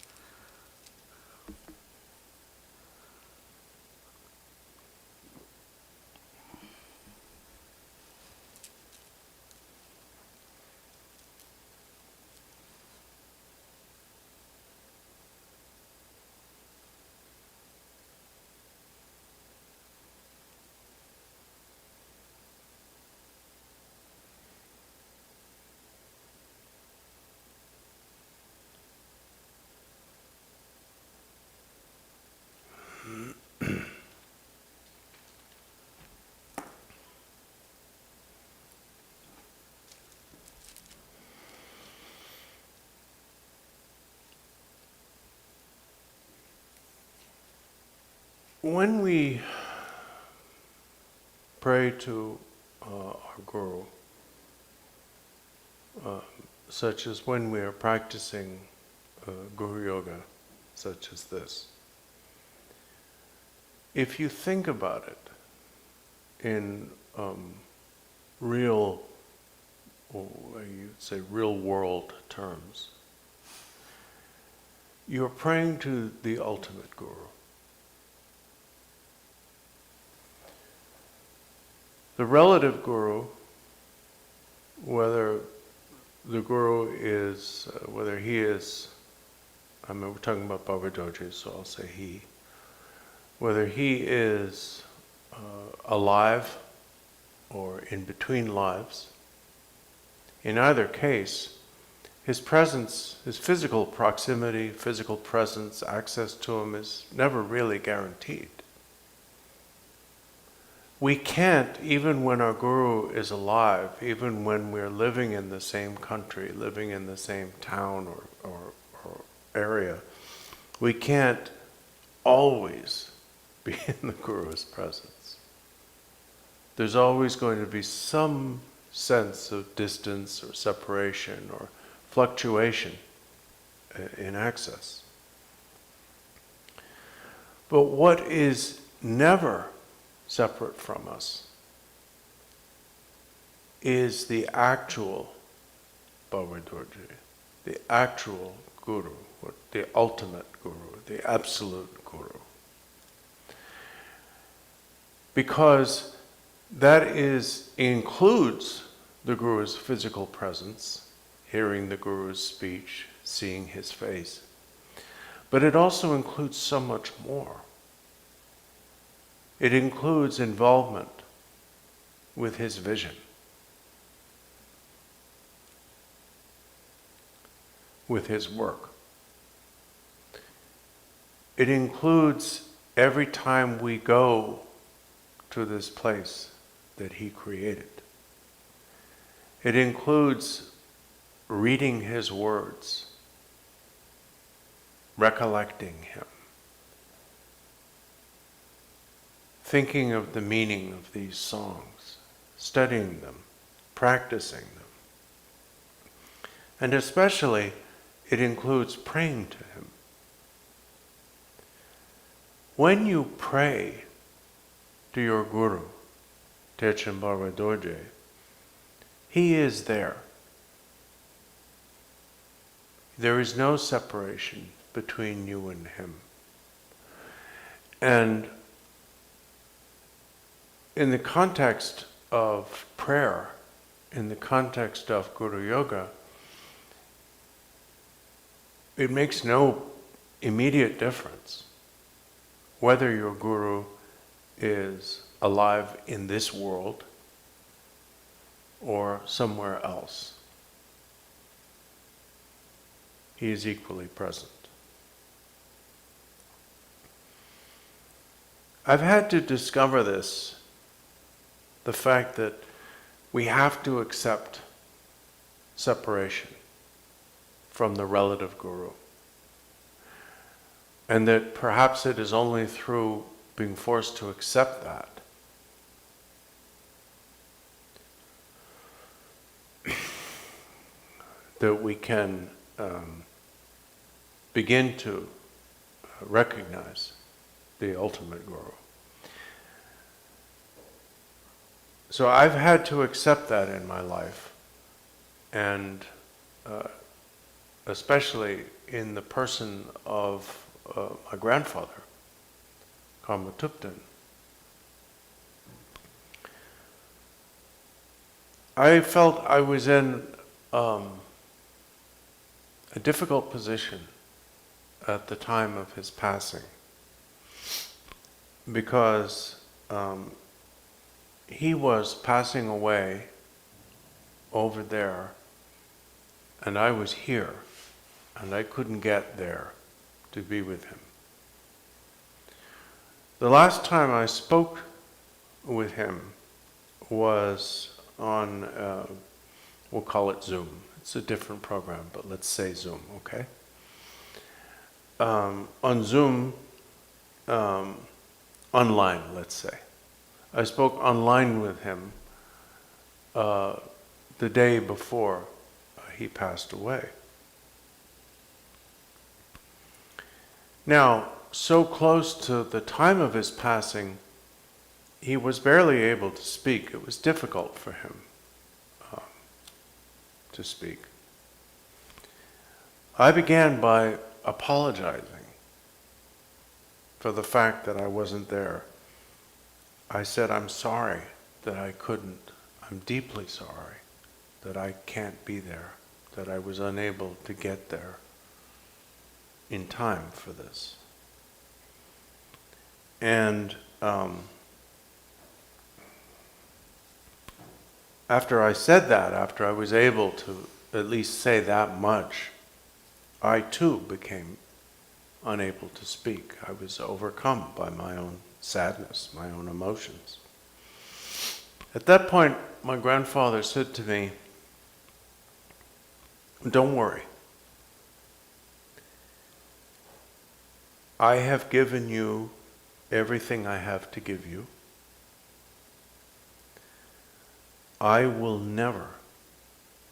S2: When we pray to our Guru, such as when we are practicing Guruyoga, such as this, if you think about it in real, or you'd say real world terms, you're praying to the ultimate Guru. The relative Guru, whether the Guru is, whether he is, I mean, we're talking about Barway Dorje, so I'll say he, whether he is alive or in between lives, in either case, his presence, his physical proximity, physical presence, access to him is never really guaranteed. We can't, even when our Guru is alive, even when we're living in the same country, living in the same town or area, we can't always be in the Guru's presence. There's always going to be some sense of distance or separation or fluctuation in access. But what is never separate from us is the actual Barway Dorje, the actual Guru, the ultimate Guru, the absolute Guru. Because that includes the Guru's physical presence, hearing the Guru's speech, seeing his face, but it also includes so much more. It includes involvement with his vision, with his work. It includes every time we go to this place that he created. It includes reading his words, recollecting him, thinking of the meaning of these songs, studying them, practicing them. And especially, it includes praying to him. When you pray to your Guru, Terchen Barway Dorje, he is there. There is no separation between you and him. And in the context of prayer, in the context of Guruyoga, it makes no immediate difference whether your Guru is alive in this world or somewhere else. He is equally present. I've had to discover this, the fact that we have to accept separation from the relative Guru. And that perhaps it is only through being forced to accept that we can begin to recognize the ultimate Guru. So I've had to accept that in my life, and especially in the person of my grandfather, Karma Tupten. I felt I was in a difficult position at the time of his passing, because he was passing away over there, and I was here, and I couldn't get there to be with him. The last time I spoke with him was on, we'll call it Zoom. It's a different program, but let's say Zoom, okay? On Zoom, online, let's say. I spoke online with him the day before he passed away. Now, so close to the time of his passing, he was barely able to speak. It was difficult for him to speak. I began by apologizing for the fact that I wasn't there. I said, I'm sorry that I couldn't. I'm deeply sorry that I can't be there, that I was unable to get there in time for this. And after I said that, after I was able to at least say that much, I too became unable to speak. I was overcome by my own sadness, my own emotions. At that point, my grandfather said to me, don't worry. I have given you everything I have to give you. I will never,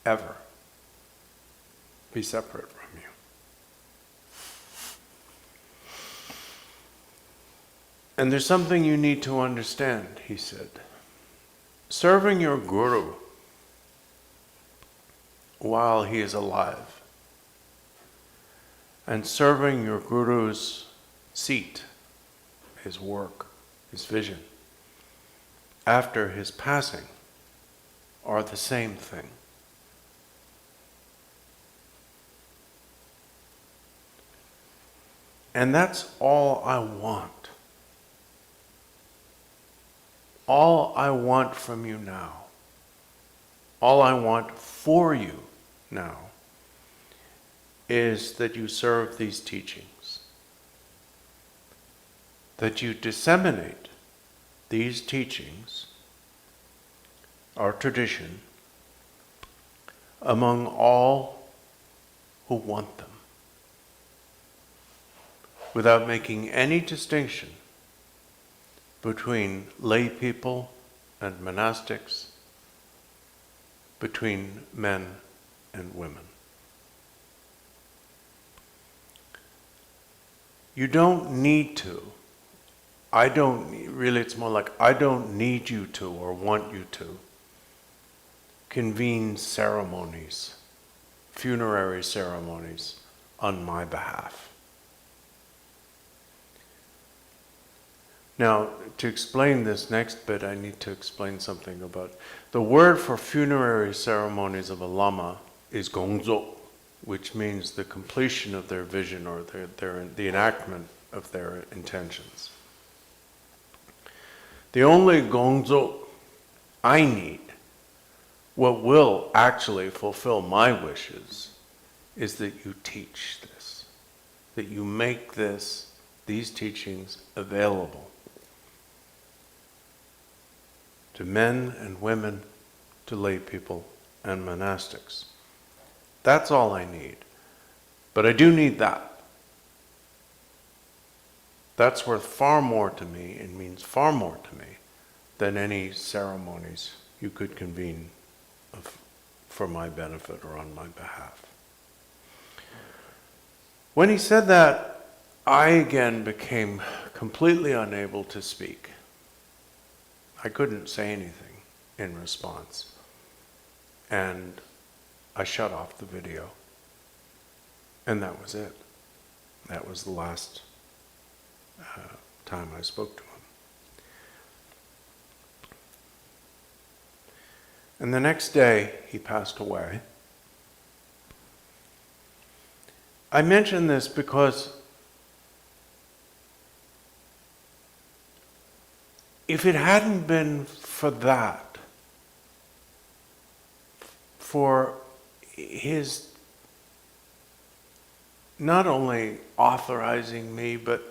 S2: ever be separate from you. And there's something you need to understand, he said. Serving your Guru while he is alive, and serving your Guru's seat, his work, his vision, after his passing, are the same thing. And that's all I want. All I want from you now, all I want for you now, is that you serve these teachings, that you disseminate these teachings, our tradition, among all who want them, without making any distinction between lay people and monastics, between men and women. You don't need to. It's more like I don't need you to or want you to convene ceremonies, funerary ceremonies on my behalf. Now, to explain this next bit, I need to explain something about the word for funerary ceremonies of a Lama is gongzo, which means the completion of their vision or the enactment of their intentions. The only gongzo I need, what will actually fulfill my wishes, is that you teach this, that you make these teachings available to men and women, to lay people and monastics. That's all I need. But I do need that. That's worth far more to me, it means far more to me, than any ceremonies you could convene for my benefit or on my behalf. When he said that, I again became completely unable to speak. I couldn't say anything in response. And I shut off the video. And that was it. That was the last time I spoke to him. And the next day, he passed away. I mention this because if it hadn't been for that, for his not only authorizing me, but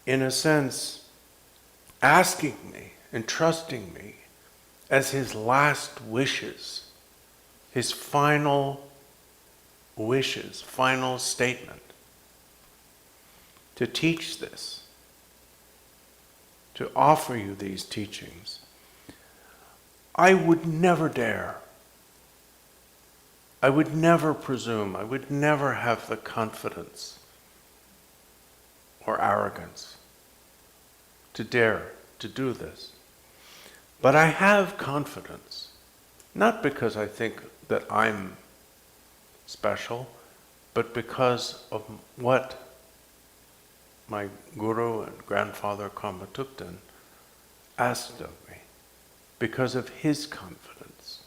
S2: in a sense, asking me and trusting me as his last wishes, his final wishes, final statement, to teach this, to offer you these teachings, I would never dare. I would never presume, I would never have the confidence or arrogance to dare to do this. But I have confidence, not because I think that I'm special, but because of what my guru and grandfather Kamatukten asked of me, because of his confidence,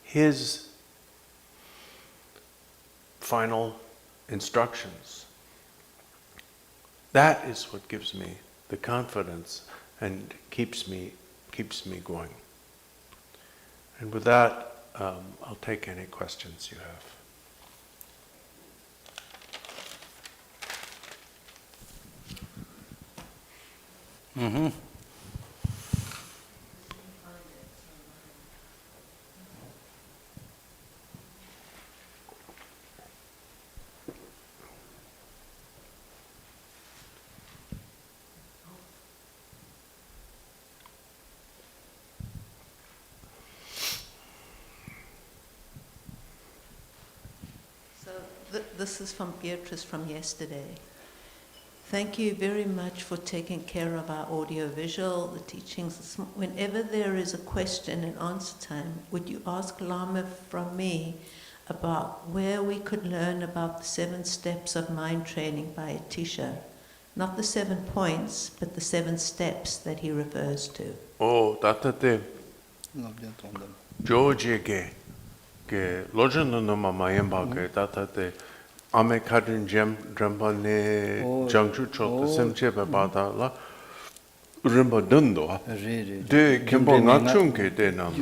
S2: his final instructions. That is what gives me the confidence and keeps me going. And with that, I'll take any questions you have.
S1: Mm-hmm.
S3: This is from Beatrice from yesterday. Thank you very much for taking care of our audio-visual, the teachings. Whenever there is a question and answer time, would you ask Lama from me about where we could learn about the 7 steps of mind training by Atisha? Not the 7 points, but the 7 steps that he refers to.
S2: Oh, tatate Dorje ke lojano no mayamba ke tatate ame kadin jam drambane jangchu chok semche ba da la rimba dundo de kembo ngachung ke de nam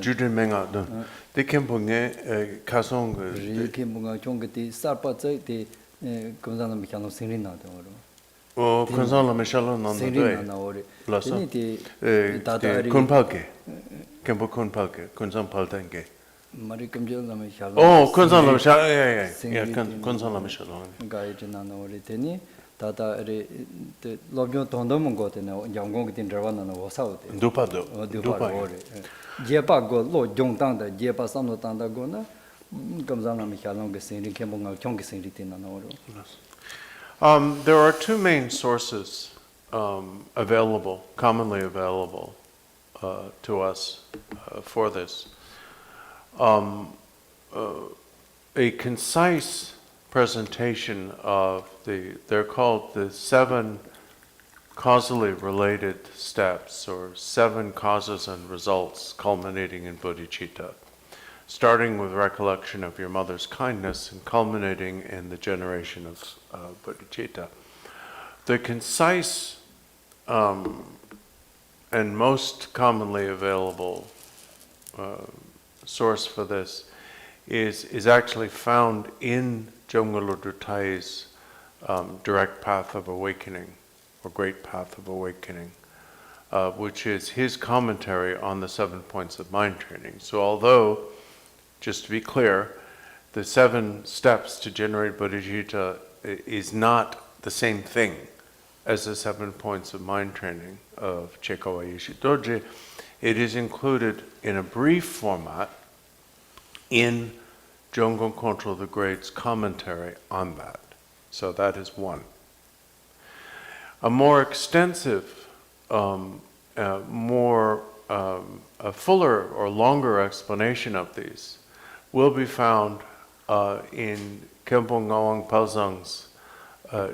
S2: judin menga don de kembo nge kasong
S1: ri kembo ngachung ke ti sarpa tsai te Kunzang na mikhano singri na de oro
S2: o Kunzang la mishalo nan
S1: singri na ore
S2: ni
S1: ti
S2: kunpalke kembo kunpalke Kunzang paltenge
S1: Mari Kamjal Lama Shalom.
S2: Oh, Kunzang Lama Shalom. Yeah, Kunzang Lama Shalom.
S1: Gaijina no riteni. Tata re lobyo tondo mongo te na yangong tin rawana no wasao te.
S2: Dupa do.
S1: Dupa ore. Jepa go lo jong tang da jepa samno tang da go na Kamzang Lama Shalom ge singri kembo nga chong ge singri tin na no ro.
S2: There are 2 main sources commonly available to us for this. A concise presentation of they're called the 7 causally related steps, or 7 causes and results culminating in bodhicitta, starting with recollection of your mother's kindness and culminating in the generation of bodhicitta. The concise and most commonly available source for this is actually found in Jomgalo Dutai's direct path of awakening, or great path of awakening, which is his commentary on the 7 points of mind training. So although, just to be clear, the 7 steps to generate bodhicitta is not the same thing as the 7 points of mind training of Chekowa Yeshe Dorje. It is included in a brief format in Jonggon Control the Great's commentary on that. So that is one. A more extensive, a fuller or longer explanation of these will be found in Khenpo Ngawang Palzang's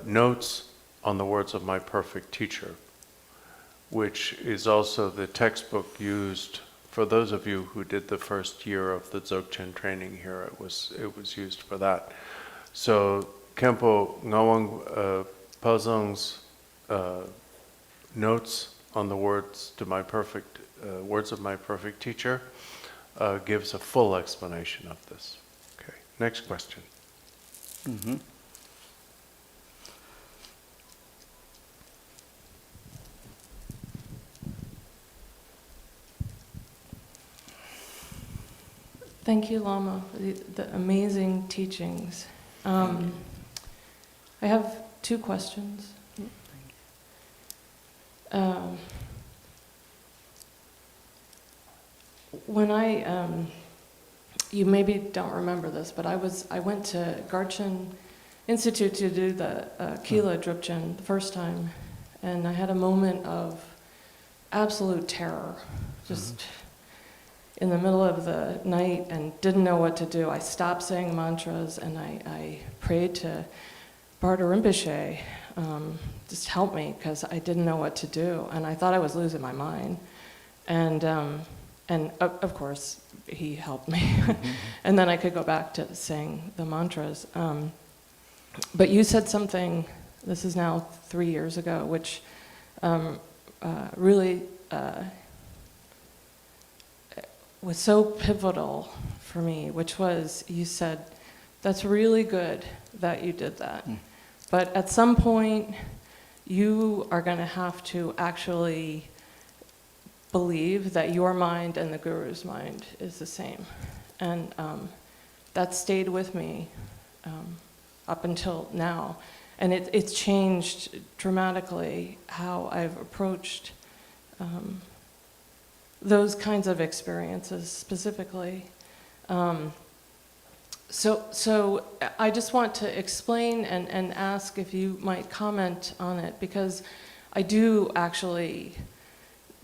S2: notes on the words of my perfect teacher, which is also the textbook used for those of you who did the first year of the Dzogchen training here. It was used for that. So Khenpo Ngawang Palzang's notes on the words of my perfect teacher gives a full explanation of this. Okay, next question.
S1: Mm-hmm.
S4: Thank you, Lama, for the amazing teachings. I have 2 questions. When you maybe don't remember this, but I went to Garchen Institute to do the Kila Drupchen the first time, and I had a moment of absolute terror, just in the middle of the night, and didn't know what to do. I stopped saying mantras, and I prayed to Bardo Rinpoche, just help me, because I didn't know what to do, and I thought I was losing my mind. And of course, he helped me. And then I could go back to saying the mantras. But you said something, this is now 3 years ago, which really was so pivotal for me, which was, you said, that's really good that you did that. But at some point, you are going to have to actually believe that your mind and the Guru's mind is the same. And that stayed with me up until now. And it's changed dramatically how I've approached those kinds of experiences specifically. So I just want to explain and ask if you might comment on it, because I do actually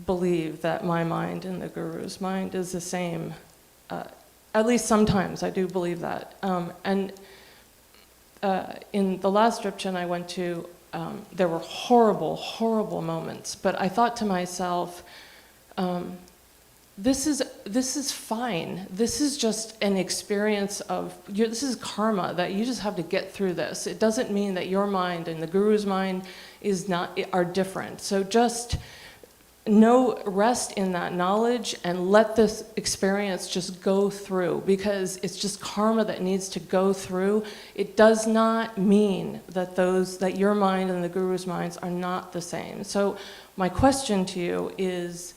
S4: believe that my mind and the Guru's mind is the same. At least sometimes I do believe that. And in the last Drupchen I went to, there were horrible, horrible moments, but I thought to myself, this is fine. This is just an experience of, this is karma, that you just have to get through this. It doesn't mean that your mind and the Guru's mind are different. So just rest in that knowledge and let this experience just go through, because it's just karma that needs to go through. It does not mean that your mind and the Guru's minds are not the same. So my question to you is,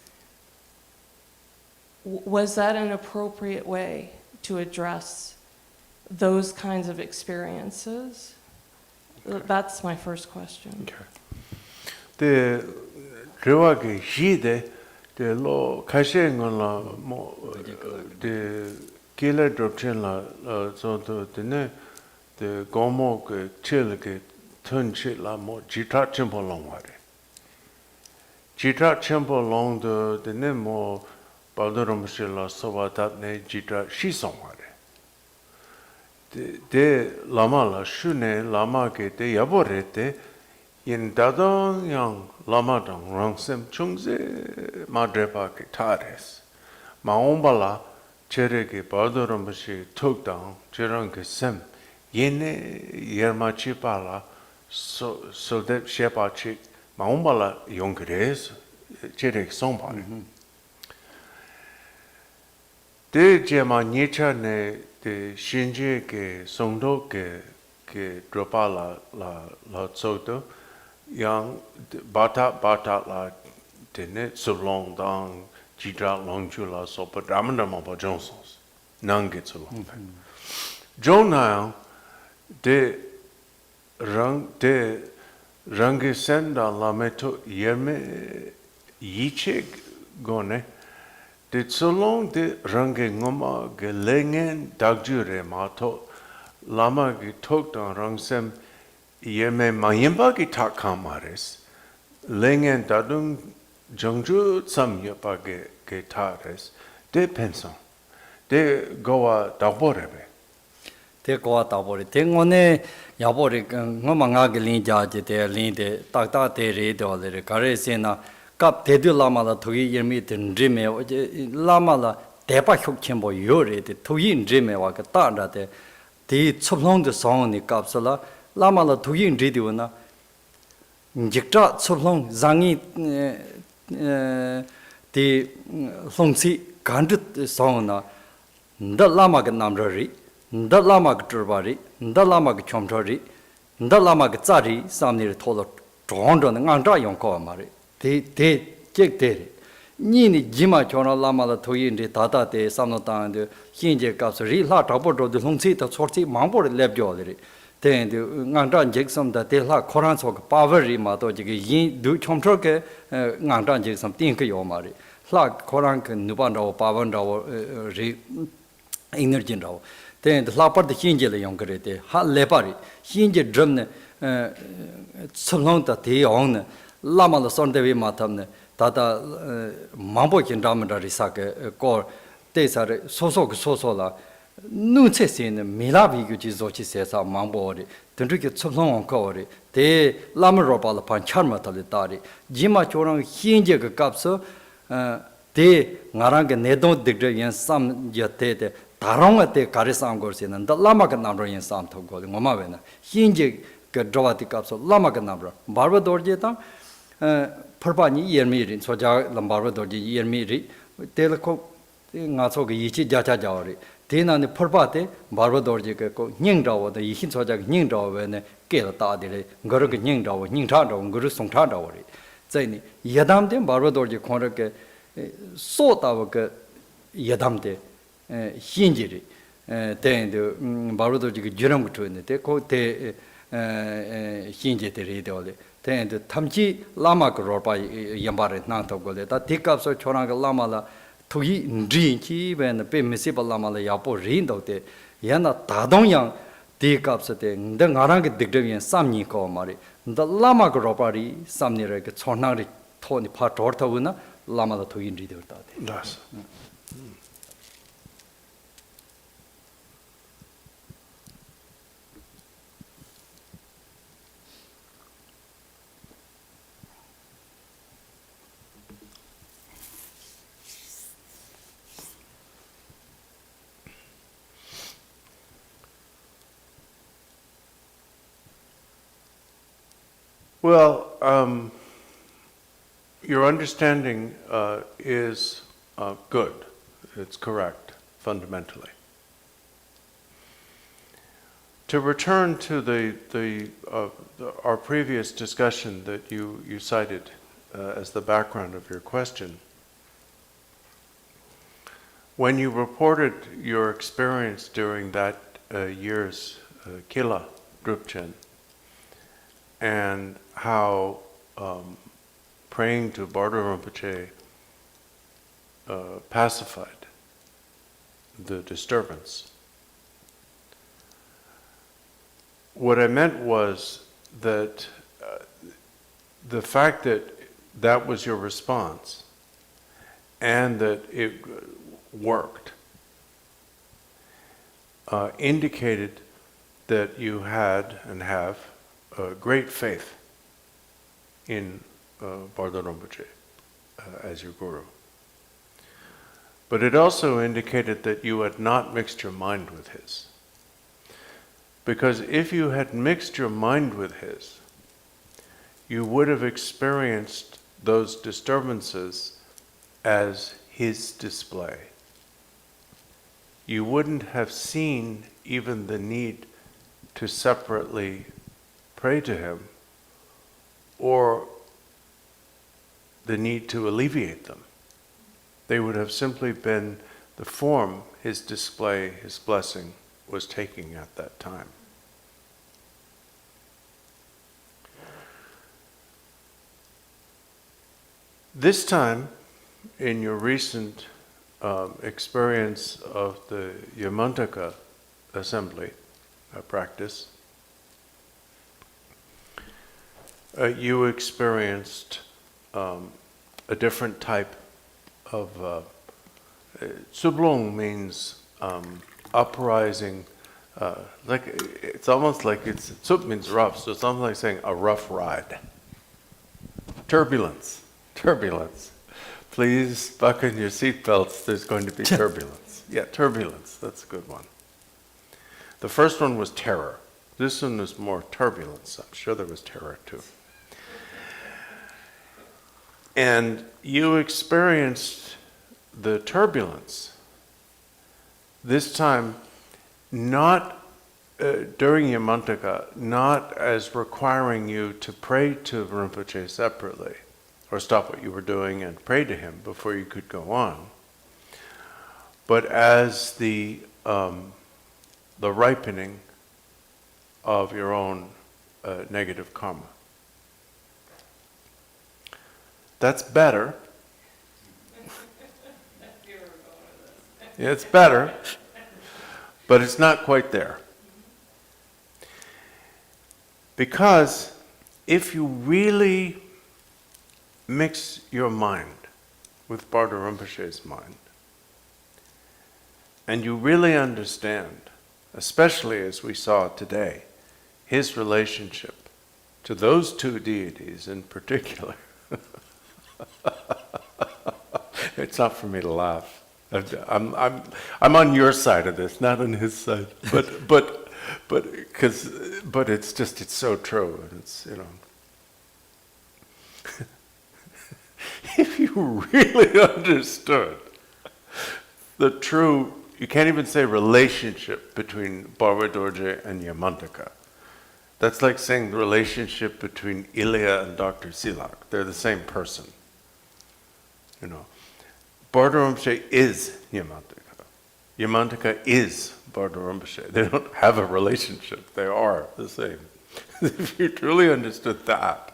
S4: was that an appropriate way to address those kinds of experiences? Okay. That's my first question.
S2: Okay. The Rewagi Shide, the law Kashengola, the Killer Drupchen la, so the Gomo Chilke Tunchit la mo Jitra Chimpo long ware. Jitra Chimpo long the name more. Balduramshila Sovatat ne Jitra Shisongare. De Lama la Shune Lama ke de Yaborete in Dadong Yang Lama Dong Rangsem Chungze Madrepa ke Tares. Maombala Chereke Balduramshi Tugdang Cherang ke Sem Yene Yermachipala so de Shepa Chik Maombala Yongres Cherek Songpal. De jema nicha ne de shinje ke songdo ke dropa la tsoto yang bata la de ne sulong dang jidra longchu la sopa ramanda ma ba jonsons nange sulong jona de rang de Rangi senda lameto yeme yichig gone. Did so long de rangi ngoma gelengen dagjure mato lama gi tok don rangsem yeme mayimba gi takamares. Lengen dadung jongju tsam yapa ge tares. De penson. De goa daborebe.
S1: Te koa tabori. Te ngone yabori ngoma ngagi lin jaji te lin de takta te re de wale re. Kare se na kap te du lama la tuyi yirmi te nrime lama la depa hyuk chenpo yo re te tuyi nrime wa ka ta ra te te tsuplong de song ni kap sa la lama la tuyi nri di wana njikta tsuplong zangi te longsi gandit song na nda lama ka namra ri nda lama ka turbari, nda lama ka chomchari, nda lama ka tsari samni ri tholo chondo na ngangzha yong kawa ma ri. Te chek te ri. Nyi ni jima chona lama la thoyin ri tata te samno tang de hin je kapsa ri la thakpo do de longsi ta chorsi mangpo ri lep jo ri. Ten de ngangzha jek sam da te la koran so ka power ri ma to jige yin du chomchor ke ngangzha jek sam ting ka yo ma ri. La koran ka nuban rawo, pavan rawo, ri energy rawo. Then the lapar the hinge le younger de ha lepari hinge drum ne tsulong ta te on lama la son de matam ne tata mambo kin ramda risake ko te sare so la nu che sin mila bi gu ji zo chi se sa mambo ri tendu ke tsulong ko ri te lama ro pa la pan charma ta le ta ri jima chorang hinge ga kapso te ngarang ke nedon de yen sam ya te 다롱아 때 가르상 거스는 라마가 남로인 싸움 타고 고마베나 힌제 그 드와티 값서 라마가 남로 바르바 도르제다 퍼바니 예미린 소자 람바르바 도르제 예미리 텔코 ngasoge yichi jacha jawri tenane 퍼바테 바르바 도르제 그 닝자워도 이힌 소자가 닝자워네 깨다 따디레 거르게 닝자워 닝차자워 거르 송차자워리 자이니 야담데 바르바 도르제 코르게 소다워 그 야담데 hinjiri ten de barudo ji juram gtu ne te ko te hinje te re de ole ten de tamchi lama ko ropa yambare na to go le ta tikap so chona ga lama la thuyi ndri chi ben pe mesi ba lama la ya po rin do te yana da dong yang tikap so te nda ngarang ge digde yen samni ko mari nda lama ko ropa ri samni re ke chona ri thoni pha tor ta una lama la thuyi ndri de ta de
S2: Das. Well, your understanding is good. It's correct, fundamentally. To return to our previous discussion that you cited as the background of your question, when you reported your experience during that year's Kila Drupchen, and how praying to Bardo Rinpoche pacified the disturbance. What I meant was that the fact that that was your response and that it worked indicated that you had and have great faith in Bardo Rinpoche as your guru. But it also indicated that you had not mixed your mind with his. Because if you had mixed your mind with his, you would have experienced those disturbances as his display. You wouldn't have seen even the need to separately pray to him or the need to alleviate them. They would have simply been the form his display, his blessing was taking at that time. This time, in your recent experience of the Yamantaka assembly practice, you experienced a different type of Tsublong means uprising. Like it's almost like Tsub means rough, so it's almost like saying a rough ride. Turbulence. Please buckle your seatbelts, there's going to be turbulence. Yeah, turbulence, that's a good one. The first one was terror. This one was more turbulence. I'm sure there was terror too. And you experienced the turbulence, this time not during Yamantaka, not as requiring you to pray to Rinpoche separately, or stop what you were doing and pray to him before you could go on, but as the ripening of your own negative karma. That's better. Yeah, it's better, but it's not quite there. Because if you really mix your mind with Bardo Rinpoche's mind, and you really understand, especially as we saw today, his relationship to those two deities in particular. It's not for me to laugh. I'm on your side of this, not on his side. But it's just, it's so true. And it's, you know, if you really understood the true, you can't even say relationship between Barway Dorje and Yamantaka. That's like saying the relationship between Ilya and Dr. Silak. They're the same person. You know, Bardo Rinpoche is Yamantaka. Yamantaka is Bardo Rinpoche. They don't have a relationship. They are the same. If you truly understood that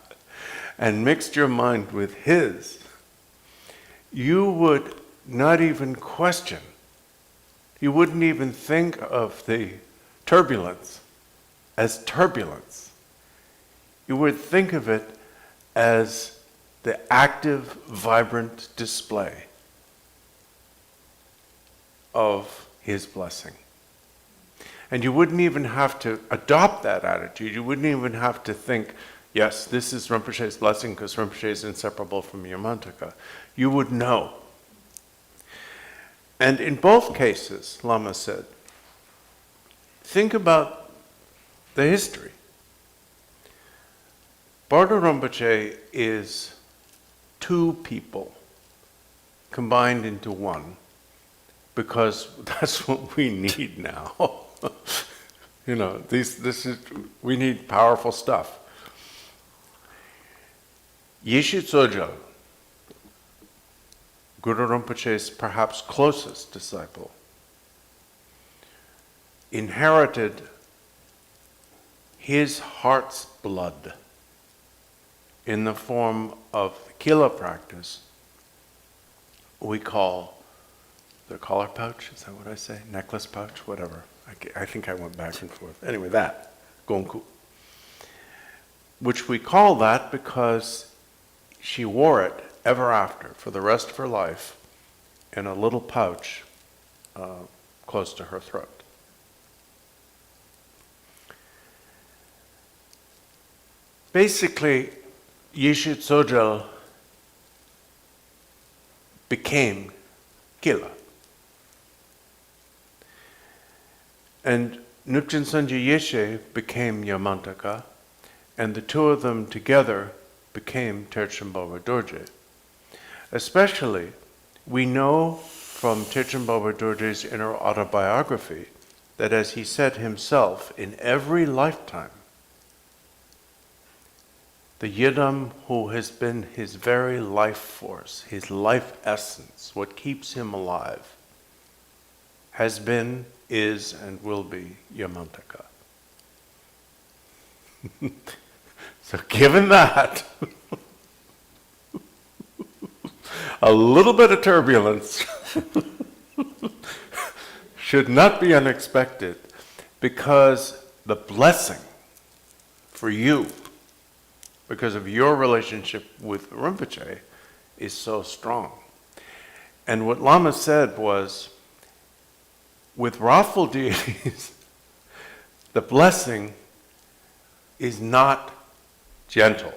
S2: and mixed your mind with his, you would not even question. You wouldn't even think of the turbulence as turbulence. You would think of it as the active, vibrant display of his blessing. And you wouldn't even have to adopt that attitude. You wouldn't even have to think, yes, this is Rinpoche's blessing because Rinpoche is inseparable from Yamantaka. You would know. And in both cases, Lama said, think about the history. Bardo Rinpoche is two people combined into one, because that's what we need now. You know, we need powerful stuff. Yeshe Tsogyal, Guru Rinpoche's perhaps closest disciple, inherited his heart's blood in the form of the Kila practice we call the collar pouch, is that what I say? Necklace pouch, whatever. I think I went back and forth. Anyway, that, Gonku. Which we call that because she wore it ever after, for the rest of her life, in a little pouch close to her throat. Basically, Yeshe Tsogyal became Kila. And Nupchen Sangye Yeshe became Yamantaka, and the two of them together became Terchen Barway Dorje. Especially, we know from Terchen Barway Dorje's inner autobiography that, as he said himself, in every lifetime, the Yidam who has been his very life force, his life essence, what keeps him alive, has been, is, and will be Yamantaka. So given that, A little bit of turbulence should not be unexpected, because the blessing for you, because of your relationship with Rinpoche, is so strong. And what Lama said was, with wrathful deities, the blessing is not gentle.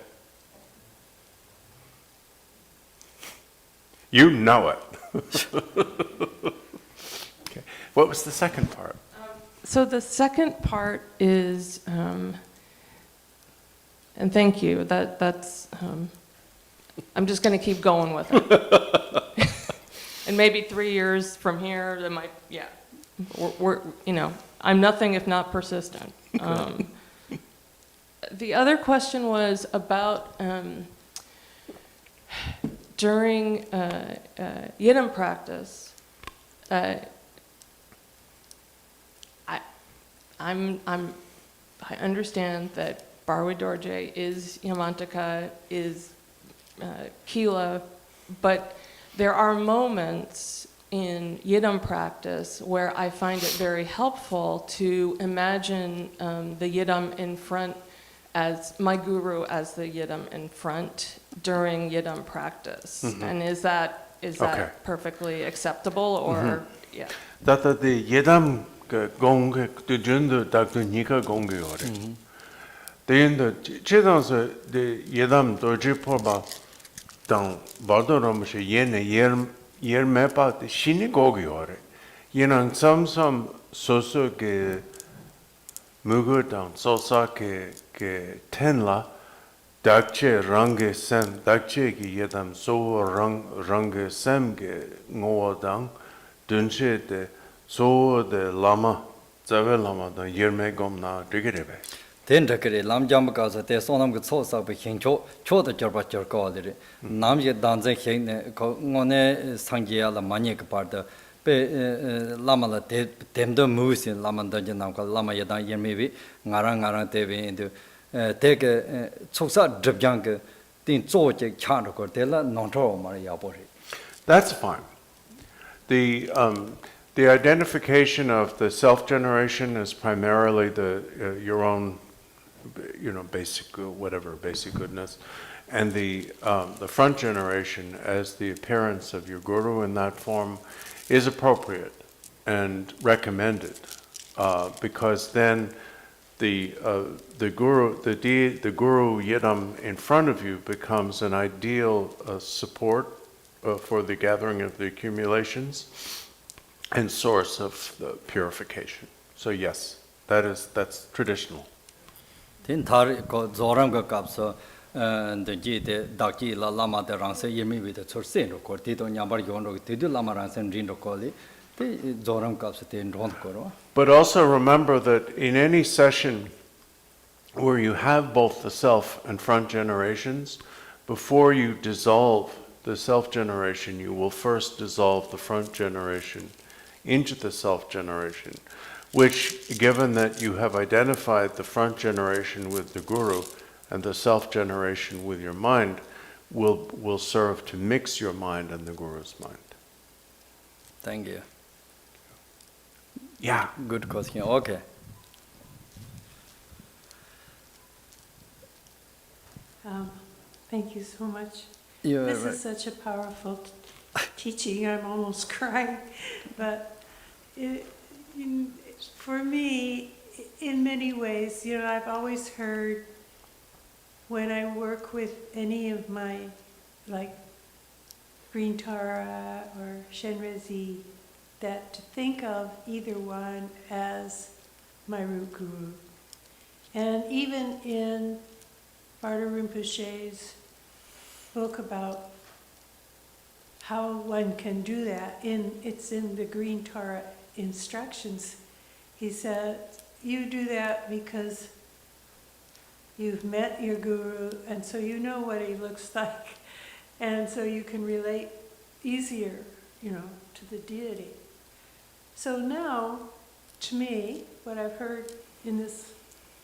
S2: You know it. Okay. What was the second part?
S4: So the second part is, and thank you, that's, I'm just going to keep going with it. And maybe 3 years from here, it might, yeah, we're I'm nothing if not persistent. The other question was about during Yidam practice. I understand that Barway Dorje is Yamantaka, is Kila, but there are moments in Yidam practice where I find it very helpful to imagine the Yidam in front as my guru as the Yidam in front during Yidam practice. Mm-hmm. And is that
S2: okay.
S4: Perfectly acceptable, or mm-hmm. Yeah?
S2: That the Yidam gong to jundu daktu nika gong yore. The chidans the Yidam dorje porba dang baldoram she yene yer mepa the shini gog yore. Yenang some soso ke mugu dang sosa ke tenla dakche range sem dakche ki Yidam so range sem ke ngoa dang dunche de so the Lama Zavel Lama the Yerme Gomna Digirebe.
S1: Then Dakari, Lam Jamakaza, the Sonam Gotsosa, Hincho, Cho the Jarbacher Codri, Nam Ye Danze Hine, Ngone Sangia, the Maniac part, Lama la Temdo Moose in Lama Dajanam, Lama Yadan Yemivi, Narang Tevi into take a Tsosa Dribjanka, Tin Zoje Chanto Cortella, Nontoro Maria Bori.
S2: That's fine. The identification of the self-generation is primarily your own, basic basic goodness, and the front generation as the appearance of your guru in that form is appropriate and recommended, because then the guru Yidam in front of you becomes an ideal support for the gathering of the accumulations and source of the purification. So yes, that's traditional.
S1: Then Tar Zoram Kapsa and the Jite Daki La Lama de Ranse Yemi with the Torsen or Tito Nyambar Yono, Tidu Lama Ransen Rindo Koli, the Zoram Kapsa in Ronkoro.
S2: But also remember that in any session where you have both the self and front generations, before you dissolve the self-generation, you will first dissolve the front generation into the self-generation, which, given that you have identified the front generation with the guru and the self-generation with your mind, will serve to mix your mind and the guru's mind.
S1: Thank you.
S2: Yeah.
S1: Good question. Okay.
S5: Thank you so much.
S1: This
S5: is such a powerful teaching. I'm almost crying. But for me, in many ways, I've always heard when I work with any of my, like Green Tara or Shenrezi, that to think of either one as my root guru. And even in Barda Rinpoche's book about how one can do that, it's in the Green Tara instructions. He said, you do that because you've met your guru, and so you know what he looks like, and so you can relate easier, to the deity. So now, to me, what I've heard in this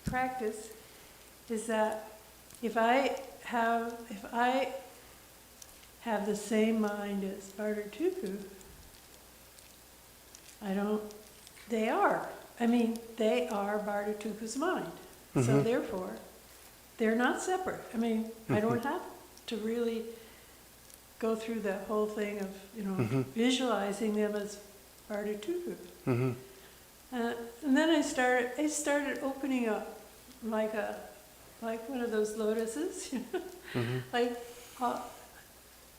S5: practice is that if I have have the same mind as Vajracharya. They are. I mean, they are Vajracharya's mind. So therefore, they're not separate. I mean, I don't have to really go through that whole thing of, visualizing them as Vajracharya. And then I started opening up like one of those lotuses, like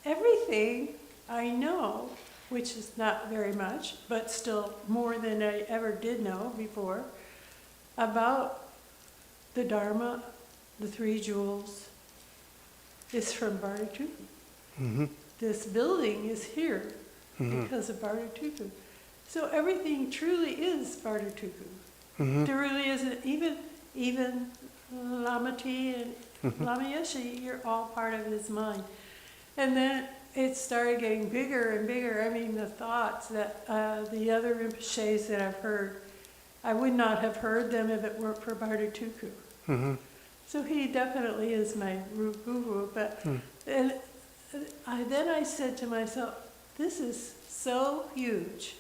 S5: everything I know, which is not very much, but still more than I ever did know before, about the Dharma, the three jewels, is from Vajracharya. This building is here because of Vajracharya. So everything truly is Vajracharya. There really isn't, even Lama T and Lama Yeshe, you're all part of his mind. And then it started getting bigger and bigger. I mean, the thoughts that the other Rinpoches that I've heard, I would not have heard them if it weren't for Vajracharya. So he definitely is my root guru. But then I said to myself, this is so huge.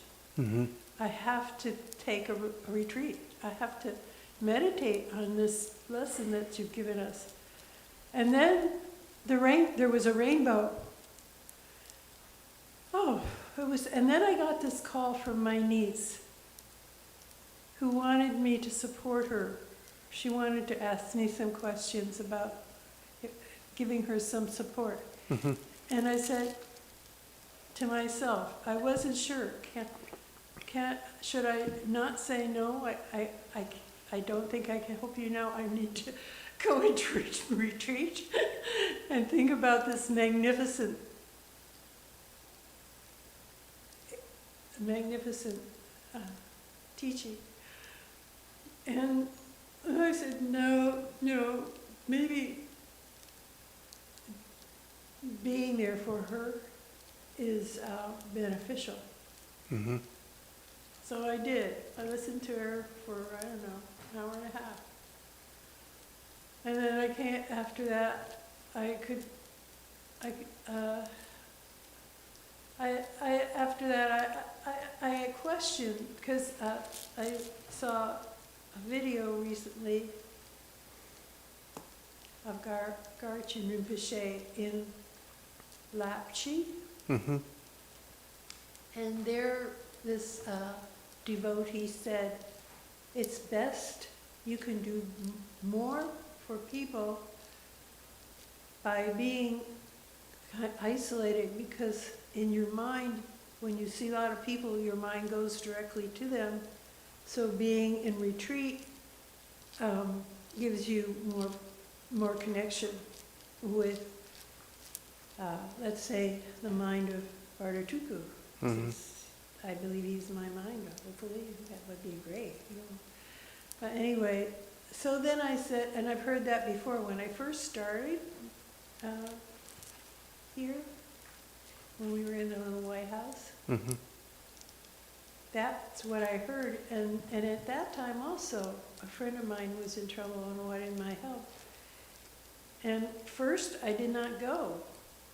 S5: I have to take a retreat. I have to meditate on this lesson that you've given us. And then there was a rainbow. And then I got this call from my niece who wanted me to support her. She wanted to ask me some questions about giving her some support. And I said to myself, I wasn't sure. Should I not say no? I don't think I can help you now. I need to go into retreat and think about this magnificent teaching. And I said, no, maybe being there for her is beneficial. So I did. I listened to her for, I don't know, an hour and a half. And then after that, I questioned, because I saw a video recently of Garchen Rinpoche in Lapchi. And there, this devotee said, it's best you can do more for people by being isolated, because in your mind, when you see a lot of people, your mind goes directly to them. So being in retreat gives you more connection with, let's say, the mind of Vajracharya. I believe he's my mind. Hopefully, that would be great. But anyway, so then I said, and I've heard that before when I first started here, when we were in the little White House. That's what I heard. And at that time also, a friend of mine was in trouble and wanted my help. And first, I did not go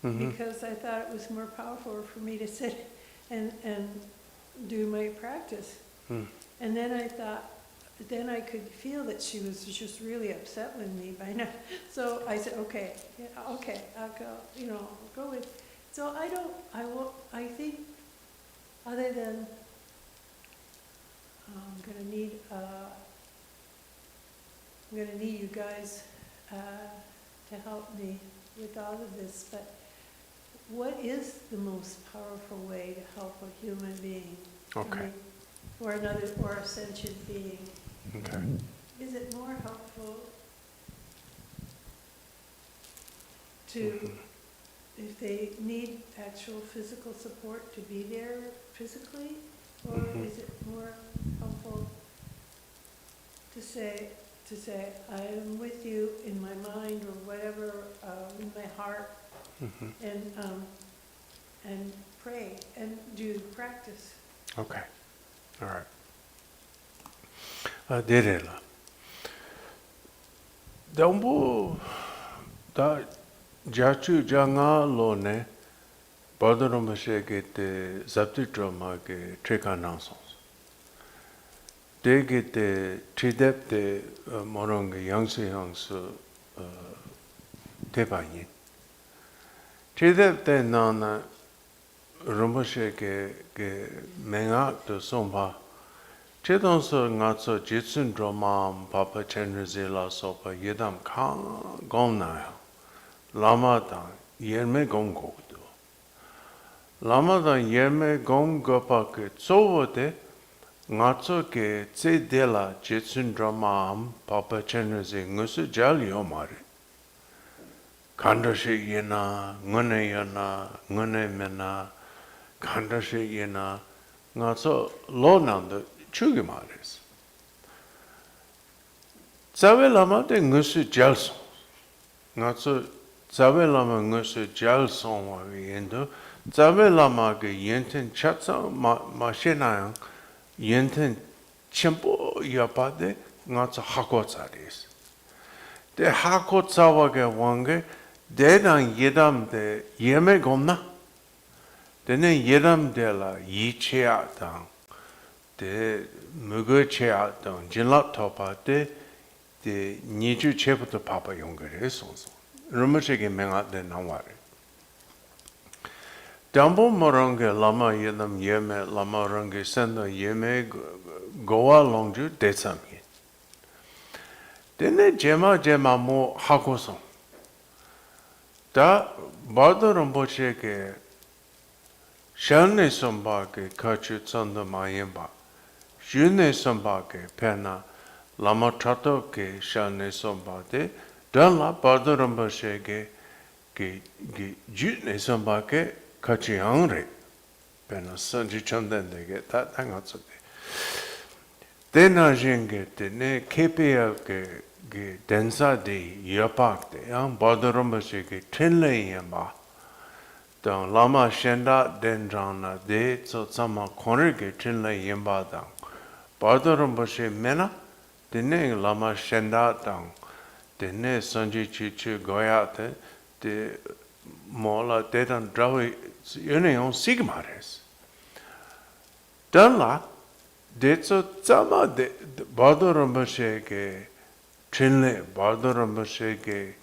S5: because I thought it was more powerful for me to sit and do my practice. And then I thought, then I could feel that she was just really upset with me by now. So I said, okay, I'll go, go with. So I think other than I'm gonna need you guys to help me with all of this, but what is the most powerful way to help a human being?
S2: Okay.
S5: Or a sentient being?
S2: Okay.
S5: Is it more helpful to, if they need actual physical support, to be there physically? Or is it more helpful to say, I am with you in my mind or whatever, in my heart, and pray and do practice?
S2: Okay. All right. Derela. Dambu da jachu janga lo ne Vajracharya te zapti drama ke treka nansons. Dege te tridep te morong yangsu te banyin. Tridep te nana Rinpoche ke mengak to sompa. Chedonso ngatso jitsun drama papa chenrezi la sopa yedam gong na ya. Lama dan yerme gong go. Lama dan yerme gong gopa ke tsovo de ngatso ke tse de la jitsun drama papa chenrezi ngusu jal yo mare. Kandashi yena, ngune mena, kandashi yena, ngatso lo nanda chugi mares. Tsawe lama de ngusu jal song. Ngatso tsawe lama ngusu jal song wa yendo, tsawe lama ke yenten chatsa ma shenayang, yenten chenpo yapade ngatso hako tsares. De hako tsawa ke wange, 대단 예담데 예매 겁나 데네 예담데라 이체아당 데 무거체아당 진라토파데 데 니주 체부터 파파 용거래 손소 르무시게 맹아데 나와레 담보 모랑게 라마 예담 예매 라마랑게 센더 예매 고와 롱주 데삼이 데네 제마 모 하고송 다 바드름보체게 샤네 somba게 카치 찬다 마옌바 슈네 somba게 페나 라마차토게 샤네 som바데 달라 바드름보체게 게 주네 som바게 카치 양레 페나 산지 찬데게 다 당았었대 데나징게 데네 케페야게 게 덴사디 여박데 양 바드럼버시게 텔레이마 당 라마 셴다 덴장나 데초 참마 코르게 텔레이마다 바드럼버시 메나 데네 라마 셴다 당 데네 선지 치치 고야데 데 몰라 데단 드라위 연예용 시그마레스 달라 데초 참마 데 바드럼버시게 Chinle Vajracharya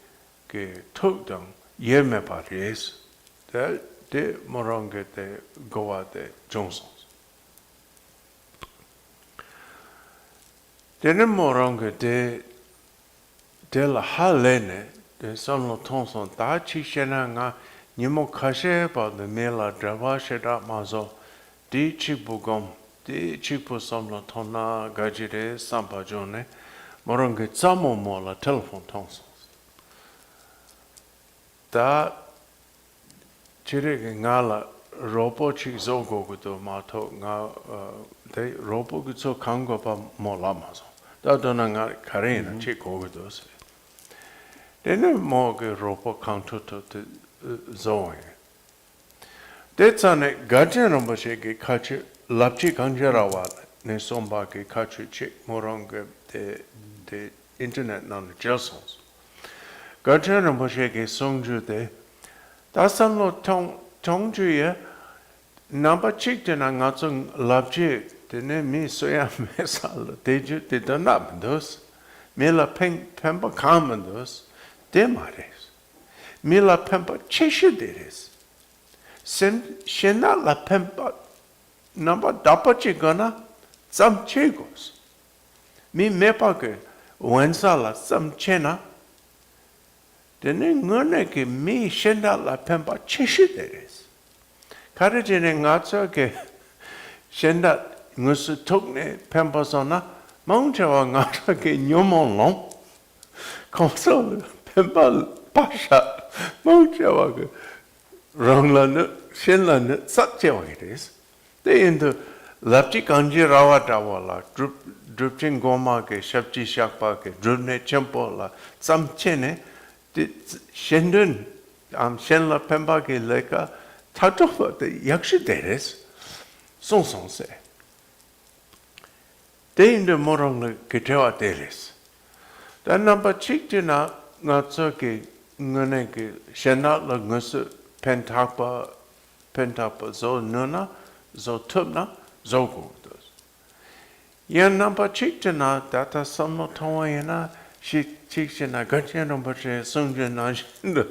S2: ke thukdang yeme pares de morange te goa de Johnsons. Dene morange de la halene de samlo tonson da chi shena nga nimo kashe pa de mela drava sheda mazo di chi bugom di chi pu samlo tona gajire sampa jone 모랑게 잠모 몰라 텔레폰 통소 다 지레게 나라 로보치 조고고도 마토 나데 로보고 강고바 몰라마서 다도나가 카레나 치고고도스 데네 모게 로보 카운터토 조에 데차네 가제는 뭐시게 카치 랍치 강제라와 네 som바게 카치 치 모랑게 the internet non jelsons. Gajana Mosheke Songju de Dasanlo Tongjuye Namba Chik de Nangatsung Labji de ne mi soya mesal deju de donabdos Mila Pempa Kamandos de Mares Mila Pempa Cheshu deres Shena la Pempa Namba Dapachigana Sam Chegos Mi mepake wensa la sam chena dene ngone ke mi shenda la pempa cheshi deres kare jene ngatsa ke shenda ngusu tokne pempa sona maungchawa ngata ke nyomon long komso pempa pasha maungchawa ke rangla ne shenla ne satchewa deres de into lapchi kanji rawa tawala drupchin goma ke shabchi shakpa ke drupne chempo la samchene shendun shenla pemba ke leka tatofa de yakshi deres song se de in the morong ke tewa deres dan number chiktina ngatso ke ngane ke shenna la ngusu pentakpa pentapa zo nuna, zo tupna, zo gugdos. Yan namba chikjana data samno tawayana, shi chikjana gajana bache sungjana shinda.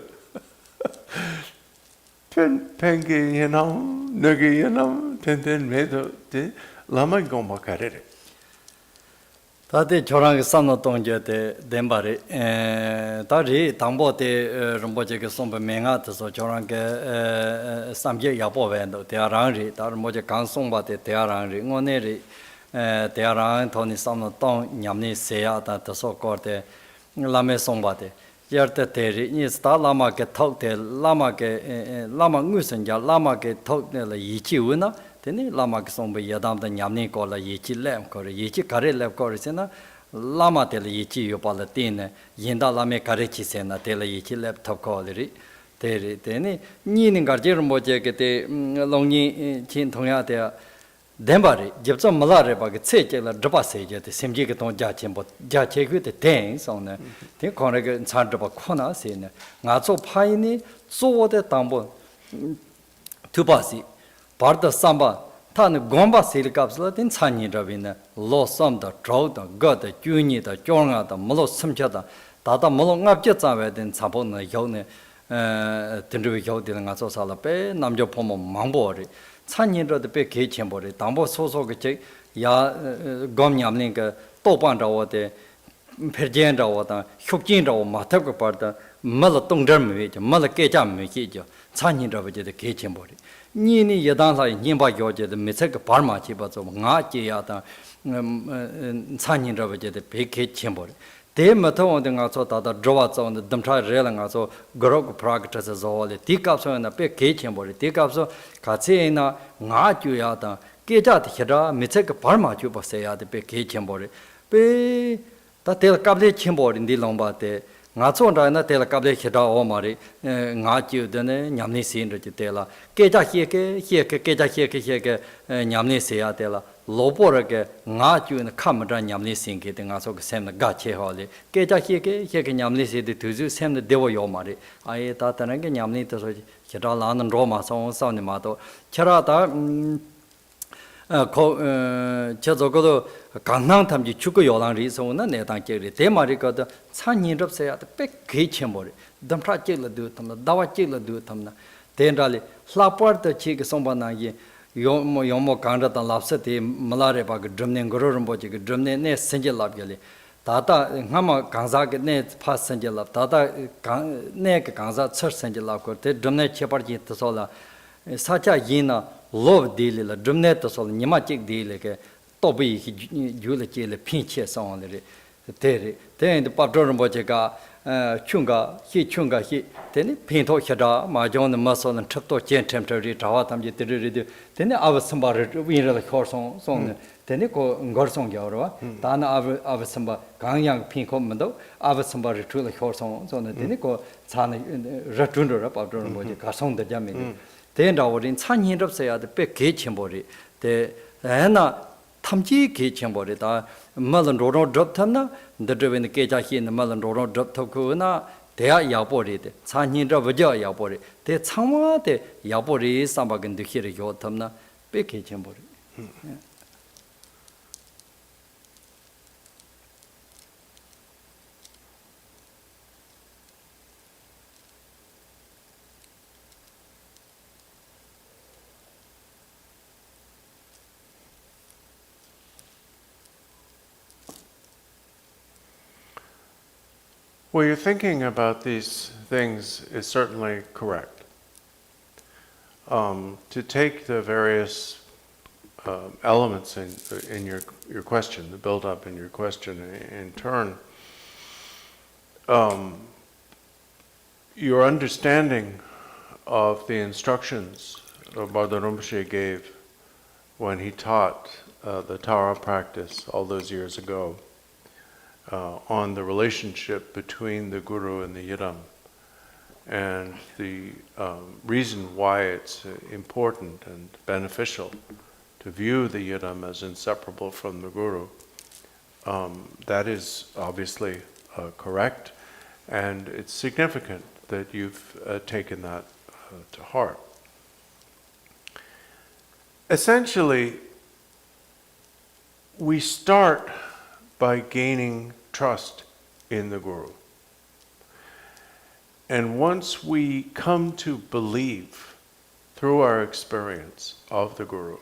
S2: Pengi yanam, nagi yanam, ten medo, lama gomba karere.
S1: 다들 저랑 싸는 동제대 덴바리 다리 당보대 롬보제게 송배 맹아서 저랑게 삼제 야보벤도 대아랑리 다른 뭐제 강송바대 대아랑리 오늘이 대아랑 돈이 싸는 동 냠니 세야다 더소거대 라메 송바대 여때 대리 니스타 라마게 톡대 라마 무슨자 라마게 톡네 이치우나 Tene lama ki sombe yadam da nyamni ko la yechi lem ko yechi kare lem ko sena lama te la yechi yo pa la tene yenda lame kare chi sena te la yechi lem top ko ri te tene ni ning gar je mo je ke te long ni chin thong ya te demba ri Gyamtso Milarepa ke che che la drapa se je te semji ke tong ja chen bo ja che ku te ten song ne te ko ne ke chan drapa khona se ne nga zo pai ni zo de dang bo tu ba si Parda samba, tan gomba silikapsla tin chanyi rabina, lo samda, drauda, gada, gyuni da, gyonga da, mulo samchada, dada mulo ngabje tsawe din tsapo na yaw ne, tindruwi yaw dila nga so sala pe, namjo pomo mangbo ri, chanyi rada pe kei chenpo ri, dambo so ke chek, ya gom nyamling ka, topan rawa de, perjen rawa da, hyukjin rawa matabka parda, mala tongdar mwe jo, mala kecha mwe ki jo, chanyi raba je de kei chenpo ri. Nini yadan la nyimba yoje de misek parma chi ba zo nga chi ya da chanyin ra je de peke chembo de mato de nga so da da drowa zo de damtra re la nga so gorok practice zo le ti kap so na peke chembo de ti kap so ka che na nga chu ya da ke ja de hira misek parma chu ba se ya de peke chembo de pe da tel kap le chembo de long ba de nga chon ra na tel kap le hira o ma ri nga chu de ne nyamni sin ro je de la keja hieke keja hieke nyamni se ya de la lobo ra ke nga chu ne kham ra nyamni sin ke de nga so ke sem na ga che ho le keja hieke nyamni se de tu zu sem de dewo yo ma ri ai ta ta na ke nyamni to so hira la nan ro ma so sa ni ma to chara ta ko che zo go 강낭 탐지 축구 요랑 리소나 내당 제리 대마리거든 찬인럽 세야 백 개체모리 담프라 찔러도 탐나 다와 찔러도 탐나 대달리 슬라퍼드 치게 som바나기 요모 간다다 랍세티 말아레바 그 드럼네 거로름 보지 그 드럼네 네 senjel랍gel이 다다 하마 강사게 네 파센jel랍 다다 네 강사 쳐 senjel랍 때 드럼네 체파지 뜻소라 사차 이나 love deal drumnet so nyama chik deal ke tobi jule chele pinche song le te te de patron bo che ka chunga hi te ni pin tho khada ma jong ma so na thap to chen temporary dawa tam ji te ri te ni av sambar win re khor song te ni ko ngor song ya ro da na av samba gang yang pin ko ma do av sambar thu le khor song so ne te ni ko cha na ra tun ro patron bo che ka song de ja me Then our in Chanyin of say the big kitchen body, the Anna Tamji kitchen body, the Melon Rono drop tamna, the driven the Keja in the Melon Rono drop tokuna, they are your body, Chanyin of your body, the Chama, the Yabori, Sambagan to hear your tamna, big kitchen body.
S2: Well, you're thinking about these things is certainly correct. To take the various elements in your question, the build-up in your question in turn, your understanding of the instructions Vajracharya gave when he taught the Tara practice all those years ago, on the relationship between the Guru and the Yidam, and the reason why it's important and beneficial to view the Yidam as inseparable from the Guru. That is obviously correct, and it's significant that you've taken that to heart. essentially, we start by gaining trust in the Guru. And once we come to believe through our experience of the Guru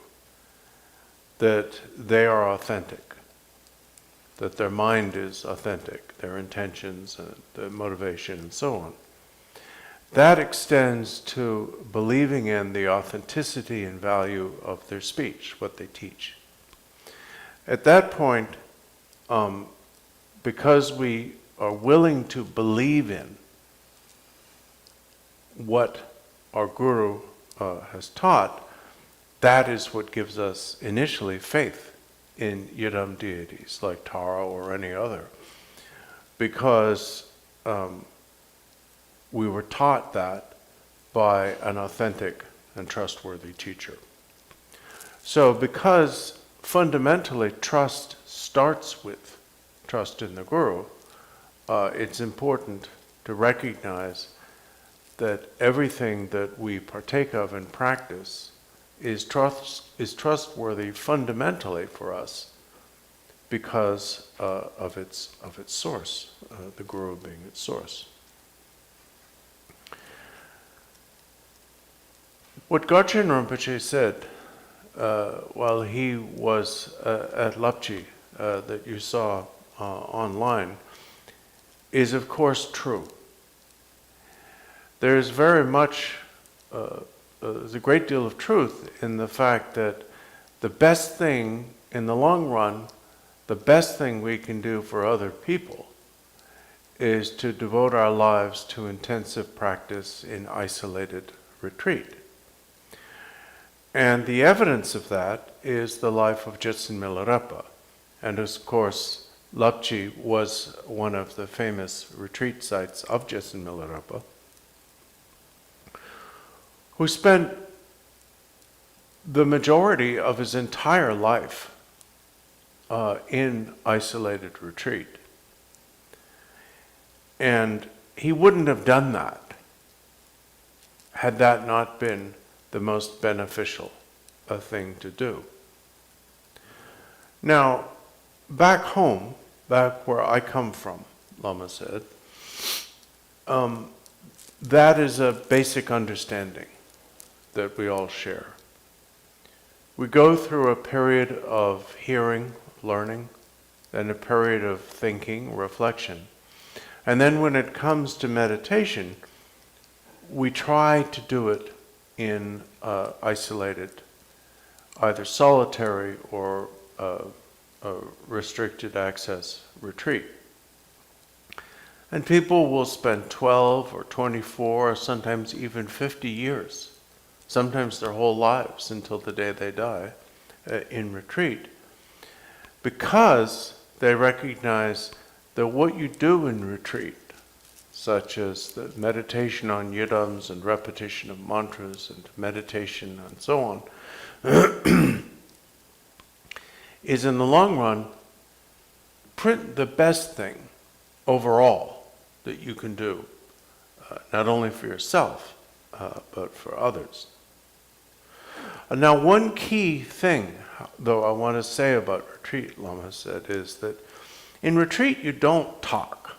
S2: that they are authentic, that their mind is authentic, their intentions, their motivation, and so on, that extends to believing in the authenticity and value of their speech, what they teach. At that point, because we are willing to believe in what our Guru has taught, that is what gives us initially faith in Yidam deities like Tara or any other, because we were taught that by an authentic and trustworthy teacher. So because fundamentally trust starts with trust in the Guru, it's important to recognize that everything that we partake of in practice is trustworthy fundamentally for us because of its source, the Guru being its source. What Gachin Rinpoche said while he was at Lapchi that you saw online is of course true. There's very much, there's a great deal of truth in the fact that the best thing, in the long run, the best thing we can do for other people is to devote our lives to intensive practice in isolated retreat. And the evidence of that is the life of Jetsun Milarepa. And of course, Lapchi was one of the famous retreat sites of Jetsun Milarepa, who spent the majority of his entire life in isolated retreat. And he wouldn't have done that had that not been the most beneficial thing to do. Now, back home, back where I come from, Lama said, that is a basic understanding that we all share. We go through a period of hearing, learning, then a period of thinking, reflection. And then when it comes to meditation, we try to do it in isolated, either solitary or restricted access retreat. And people will spend 12 or 24 or sometimes even 50 years, sometimes their whole lives until the day they die, in retreat, because they recognize that what you do in retreat, such as the meditation on yidams and repetition of mantras and meditation and so on, is in the long run the best thing overall that you can do, not only for yourself, but for others. Now, one key thing, though, I want to say about retreat, Lama said, is that in retreat you don't talk.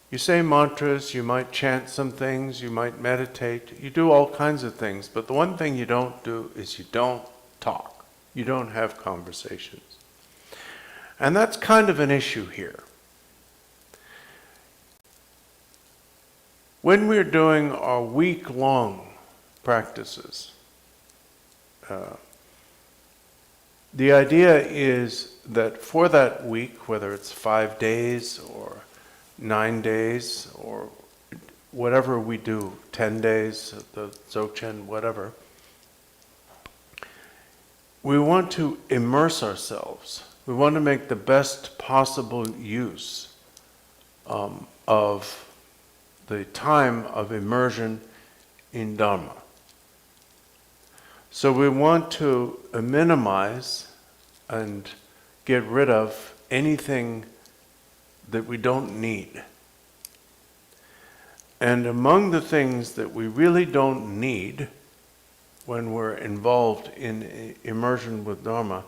S2: You say mantras, you might chant some things, you might meditate, you do all kinds of things, but the one thing you don't do is you don't talk. You don't have conversations. And that's kind of an issue here. When we're doing our week-long practices, the idea is that for that week, whether it's 5 days or 9 days or whatever we do, 10 days, the Dzogchen, whatever, we want to immerse ourselves. We want to make the best possible use of the time of immersion in Dharma. So we want to minimize and get rid of anything that we don't need. And among the things that we really don't need when we're involved in immersion with Dharma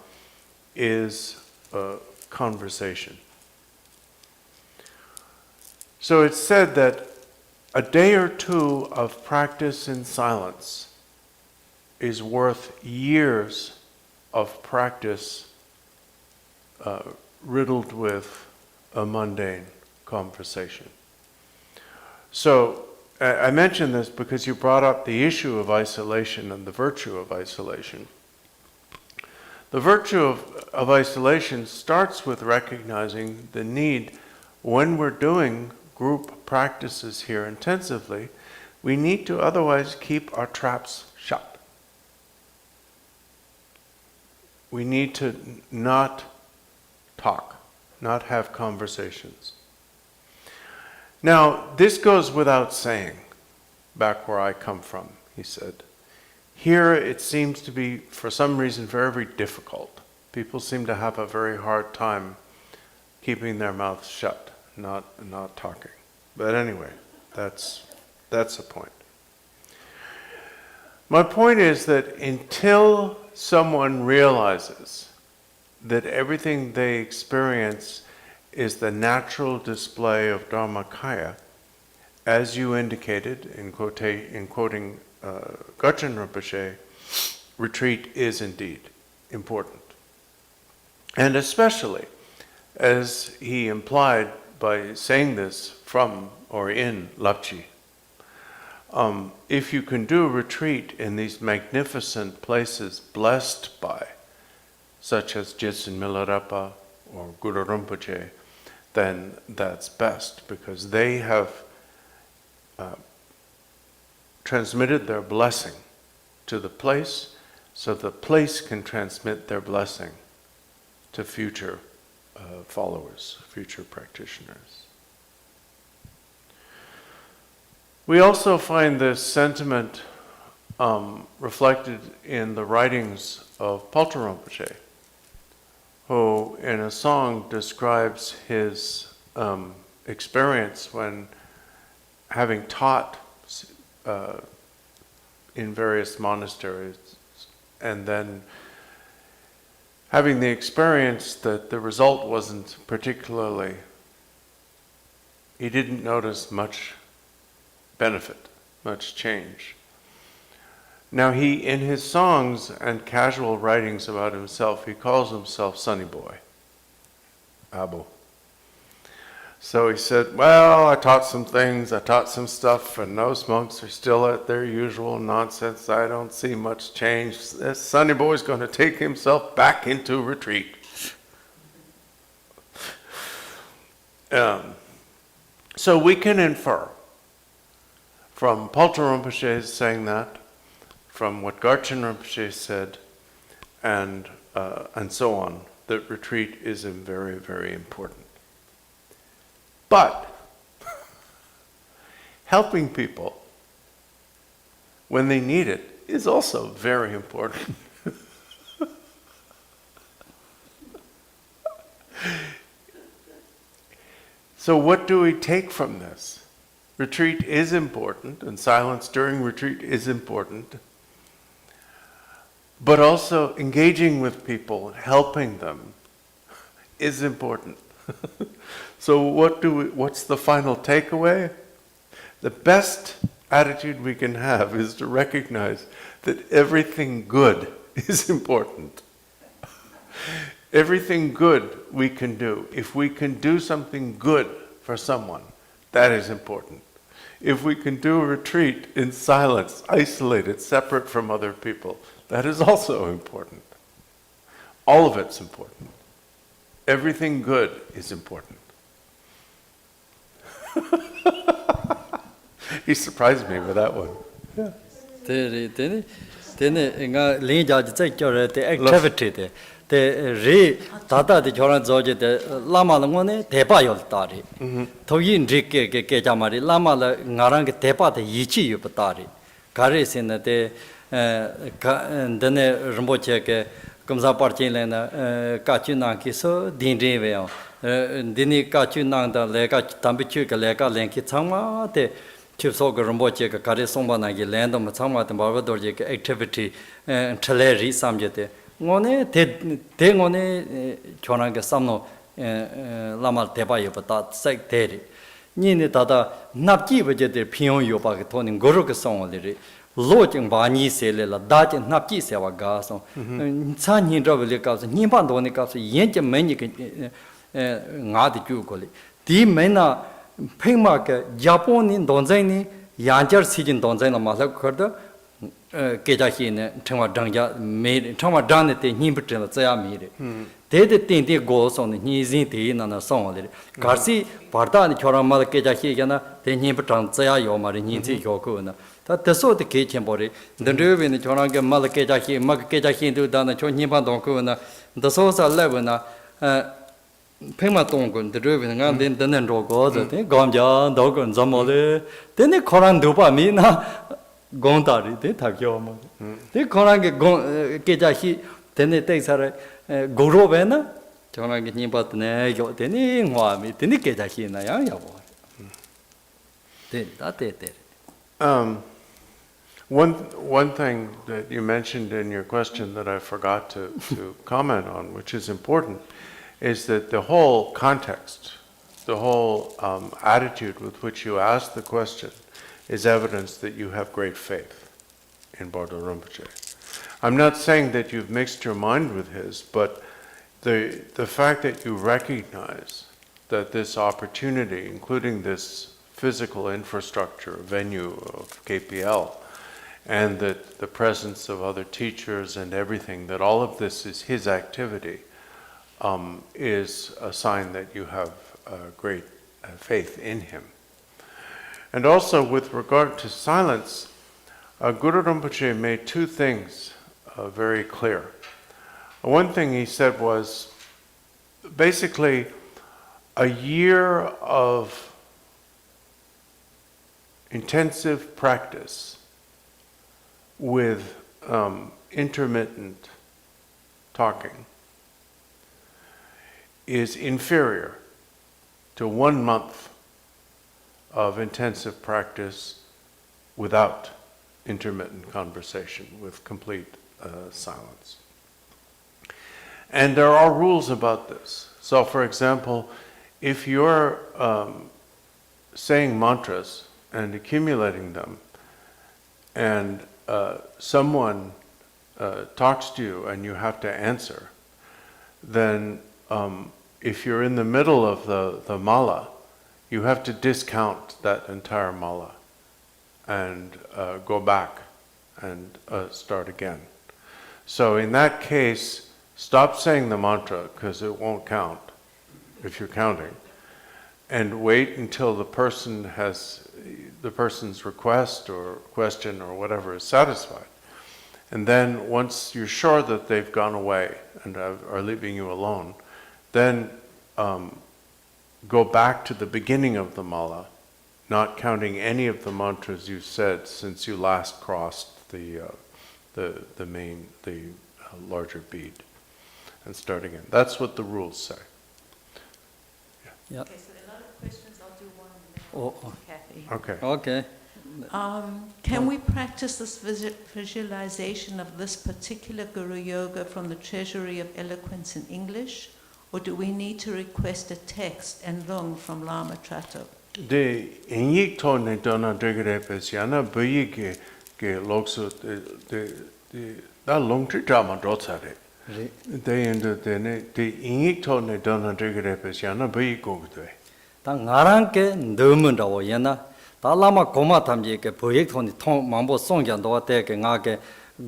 S2: is conversation. So it's said that a day or two of practice in silence is worth years of practice riddled with a mundane conversation. So I mention this because you brought up the issue of isolation and the virtue of isolation. The virtue of isolation starts with recognizing the need, when we're doing group practices here intensively, we need to otherwise keep our traps shut. We need to not talk, not have conversations. Now, this goes without saying, back where I come from, he said. Here it seems to be, for some reason, very, very difficult. People seem to have a very hard time keeping their mouths shut, not talking. But anyway, that's a point. My point is that until someone realizes that everything they experience is the natural display of Dharmakaya, as you indicated in quoting Gachin Rinpoche, retreat is indeed important. And especially, as he implied by saying this from or in Lapchi, if you can do retreat in these magnificent places blessed by, such as Jetsun Milarepa or Guru Rinpoche, then that's best, because they have transmitted their blessing to the place, so the place can transmit their blessing to future followers, future practitioners. We also find this sentiment reflected in the writings of Palchen Rinpoche, who in a song describes his experience when, having taught in various monasteries, and then having the experience that the result wasn't particularly, he didn't notice much benefit, much change. Now he, in his songs and casual writings about himself, he calls himself Sonny Boy, Abu. So he said, well, I taught some things, I taught some stuff, and those monks are still at their usual nonsense. I don't see much change. This Sonny Boy's going to take himself back into retreat. So we can infer from Palchen Rinpoche saying that, from what Garchen Rinpoche said, and so on, that retreat is very, very important. But helping people when they need it is also very important. So what do we take from this? Retreat is important, and silence during retreat is important. But also engaging with people, helping them, is important. So what's the final takeaway? The best attitude we can have is to recognize that everything good is important. Everything good we can do. If we can do something good for someone, that is important. If we can do a retreat in silence, isolated, separate from other people, that is also important. All of it's important. Everything good is important. He surprised me with that one. Yeah.
S1: nga Ling the activity the re tata the choran zoje the lama ngone depa yol tari thoyin rike ke jamari lama la ngarang ke depa the yichi yu patari gare sin the dene Rinpoche ke Kunzang Palchen lena kachuna ki so din din we dini kachuna da lega tambichu ke lega lenki changma de chipso Ramboche, Kari Sombanagi, land of Matsama, and Barway Dorje activity, Teleri Samjete. One, they one Chonanga Samno, Lama Tebayo, but that sect Teri. Nini Tata, Napki Vajete, Pion Yopak, Tony, Guruka Song, Lodging Bani Sela, Dutch and Napki Seva gas, San Hindravilikas, Nimbandonikas, Yenja Manic Ngadi Jugoli. The Mena Paymark, Japan in Donzani, Yanjar Sijin Donzana Masakurda, Kejahin, Tama Danga made Tama Danete, Nimberton, Zaya made it. They think they goes on the Nizin and a song. Garci, Partan, Choramala Kejahigana, then Nimberton, Zaya Yoma, Ninzi Yokuna. That the sort of kitchen body, the Ruben, the Choranga Malakejahi, Makajahin do down the Chonipa Donkuna, the Sosa Levena. Pematongun, the Ruben, and then the Nendrogo, the Gamja, Dogun, Zamole, then the Koran Dupa Mina Gontari, the Takyoma. The Koran Kejahi, then they take her Gurovena, Chonang Nipat Nego, then in Wami, then the Kejahi Naya. That it.
S2: One thing that you mentioned in your question that I forgot to comment on, which is important, is that the whole context, the whole attitude with which you ask the question is evidence that you have great faith in Bardo Rinpoche. I'm not saying that you've mixed your mind with his, but the fact that you recognize that this opportunity, including this physical infrastructure, venue of KPL, and that the presence of other teachers and everything, that all of this is his activity, is a sign that you have great faith in him. And also with regard to silence, Guru Rinpoche made two things very clear. One thing he said was basically a year of intensive practice with intermittent talking is inferior to 1 month of intensive practice without intermittent conversation, with complete silence. And there are rules about this. So for example, if you're saying mantras and accumulating them, and someone talks to you and you have to answer, then if you're in the middle of the mala, you have to discount that entire mala and go back and start again. So in that case, stop saying the mantra because it won't count if you're counting, and wait until the person's request or question or whatever is satisfied. And then once you're sure that they've gone away and are leaving you alone, then go back to the beginning of the mala, not counting any of the mantras you said since you last crossed the larger bead, and start again. That's what the rules say.
S1: Yeah.
S3: Okay, so there are a lot of questions. I'll do one and then Kathy.
S2: Okay.
S3: Can we practice this visualization of this particular Guruyoga from the Treasury of Eloquence in English, or do we need to request a text and Ling from Lama Trato?
S2: The inyik to ne dona degrepe siana buyi ke lokso the da long tri drama dotsare. They into the inyik to ne dona degrepe siana buyi gogde.
S1: 다 나랑께 너무라고 얘나 다 라마 고마 탐지게 보액톤이 통 만보 송jan도와 때게 나게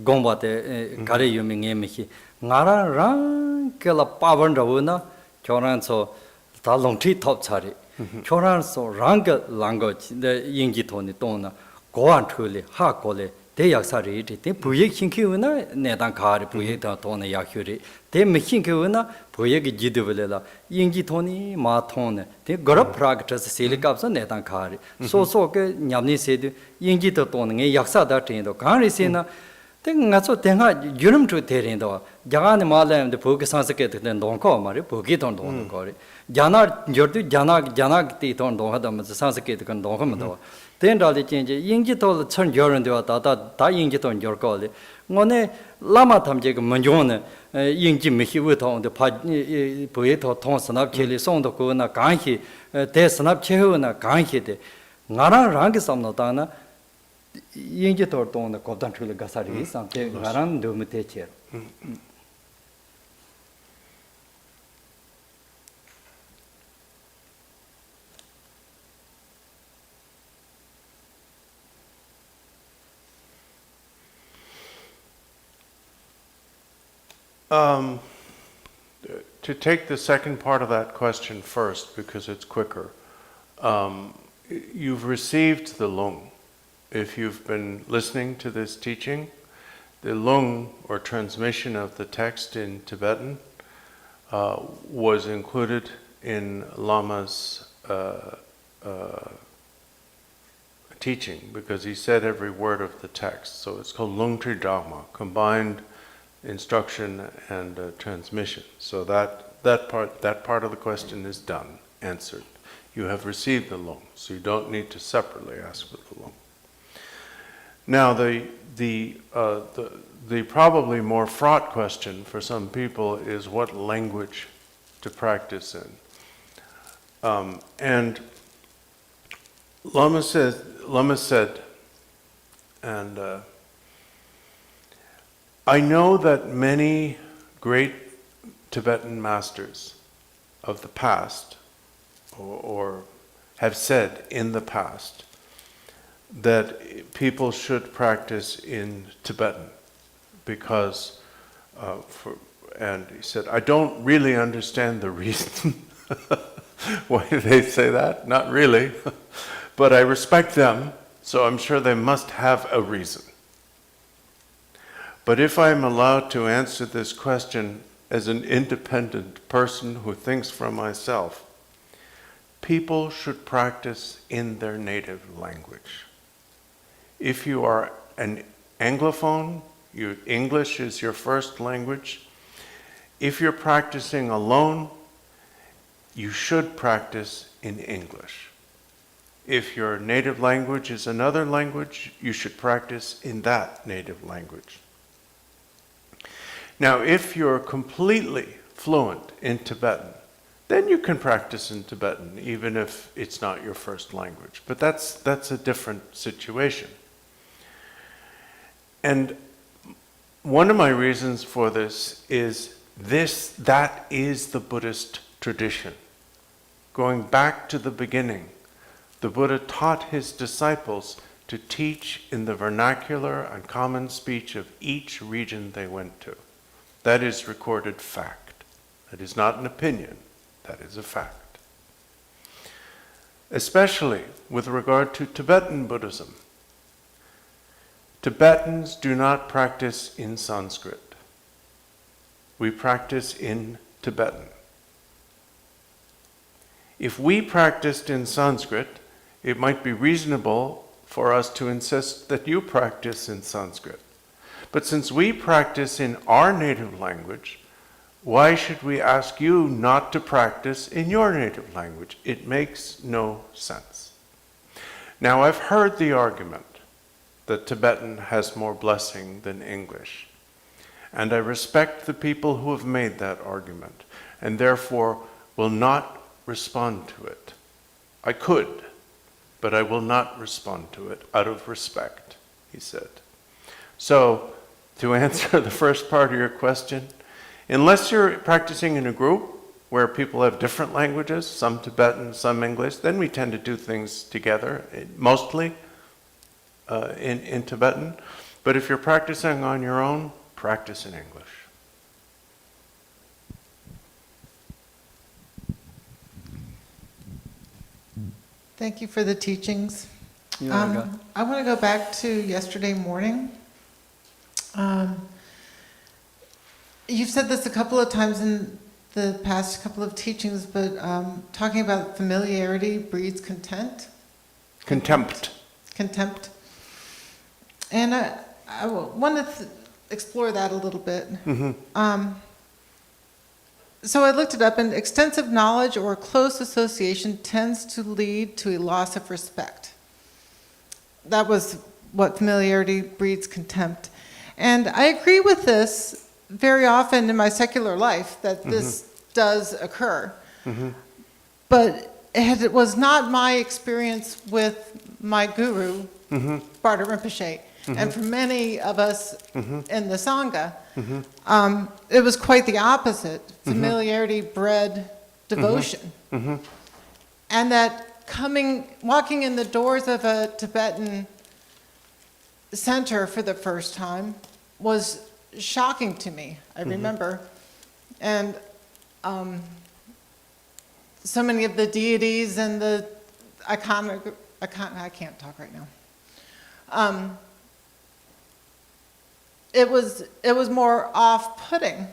S1: 공바데 가리 유명해미히 나랑 켈라 파번라우나 교란서 다 롱티 톱차리 교란서 랑게 랑거지 내 인기톤이 또나 고안 틀리 하고래 대약사리 때 부액 신키우나 내단 가리 부액다 돈의 약효리 대미 신키우나 부액이 지드블라 인기톤이 마톤네 대 거럽 프라그트스 실리캅서 내단 가리 소소게 냠니세드 인기도 돈의 약사다 때도 가리세나 땡가서 땡하 유름주 대린도 야간에 말하는데 부게 산스케트 된 돈코 말이 부게 돈 거리 야나 저도 야나 띠돈 돈하다면서 산스케트 건 돈하면도 Tendali change, Yingji told Chun Joran de Dada, Da Yingji on your goli. One Lama Tamjek Manjone, Yingji Mihiwuton, the Poeto Tonson up Chili, Son the Kuna Ganhi, Desan up Chehuna Ganhi. Naran Rangisam Notana, Yingji Torton, the Cotan Gasari, something Naran do Mitecher.
S2: To take the second part of that question first, because it's quicker, you've received the Lung. If you've been listening to this teaching, the Lung, or transmission of the text in Tibetan, was included in Lama's teaching, because he said every word of the text. So it's called Lung Tri Dharma, combined instruction and transmission. So that part of the question is done, answered. You have received the Lung, so you don't need to separately ask for the Lung. Now the probably more fraught question for some people is what language to practice in. And Lama said, and I know that many great Tibetan masters of the past, or have said in the past, that people should practice in Tibetan because, and he said, I don't really understand the reason. Why do they say that? Not really. But I respect them, so I'm sure they must have a reason. But if I'm allowed to answer this question as an independent person who thinks for myself, people should practice in their native language. If you are an Anglophone, English is your first language. If you're practicing alone, you should practice in English. If your native language is another language, you should practice in that native language. Now, if you're completely fluent in Tibetan, then you can practice in Tibetan, even if it's not your first language. But that's a different situation. And one of my reasons for this is that is the Buddhist tradition. Going back to the beginning, the Buddha taught his disciples to teach in the vernacular and common speech of each region they went to. That is recorded fact. That is not an opinion. That is a fact. Especially with regard to Tibetan Buddhism. Tibetans do not practice in Sanskrit. We practice in Tibetan. If we practiced in Sanskrit, it might be reasonable for us to insist that you practice in Sanskrit. But since we practice in our native language, why should we ask you not to practice in your native language? It makes no sense. Now, I've heard the argument that Tibetan has more blessing than English. And I respect the people who have made that argument, and therefore will not respond to it. I could, but I will not respond to it out of respect, he said. So, to answer the first part of your question, unless you're practicing in a group where people have different languages, some Tibetan, some English, then we tend to do things together, mostly in Tibetan. But if you're practicing on your own, practice in English.
S6: Thank you for the teachings.
S1: Yeah,
S6: I want to go back to yesterday morning. You've said this a couple of times in the past couple of teachings, but talking about familiarity breeds contempt.
S2: Contempt.
S6: And I want to explore that a little bit.
S2: Mm-hmm.
S6: So I looked it up, and extensive knowledge or close association tends to lead to a loss of respect. that was what familiarity breeds contempt. And I agree with this very often in my secular life, that this does occur. But it was not my experience with my guru, Bardo Rinpoche. And for many of us in the Sangha, it was quite the opposite. Familiarity bred devotion. And that walking in the doors of a Tibetan center for the first time was shocking to me, I remember. And so many of the deities and the I can't talk right now. It was more off-putting.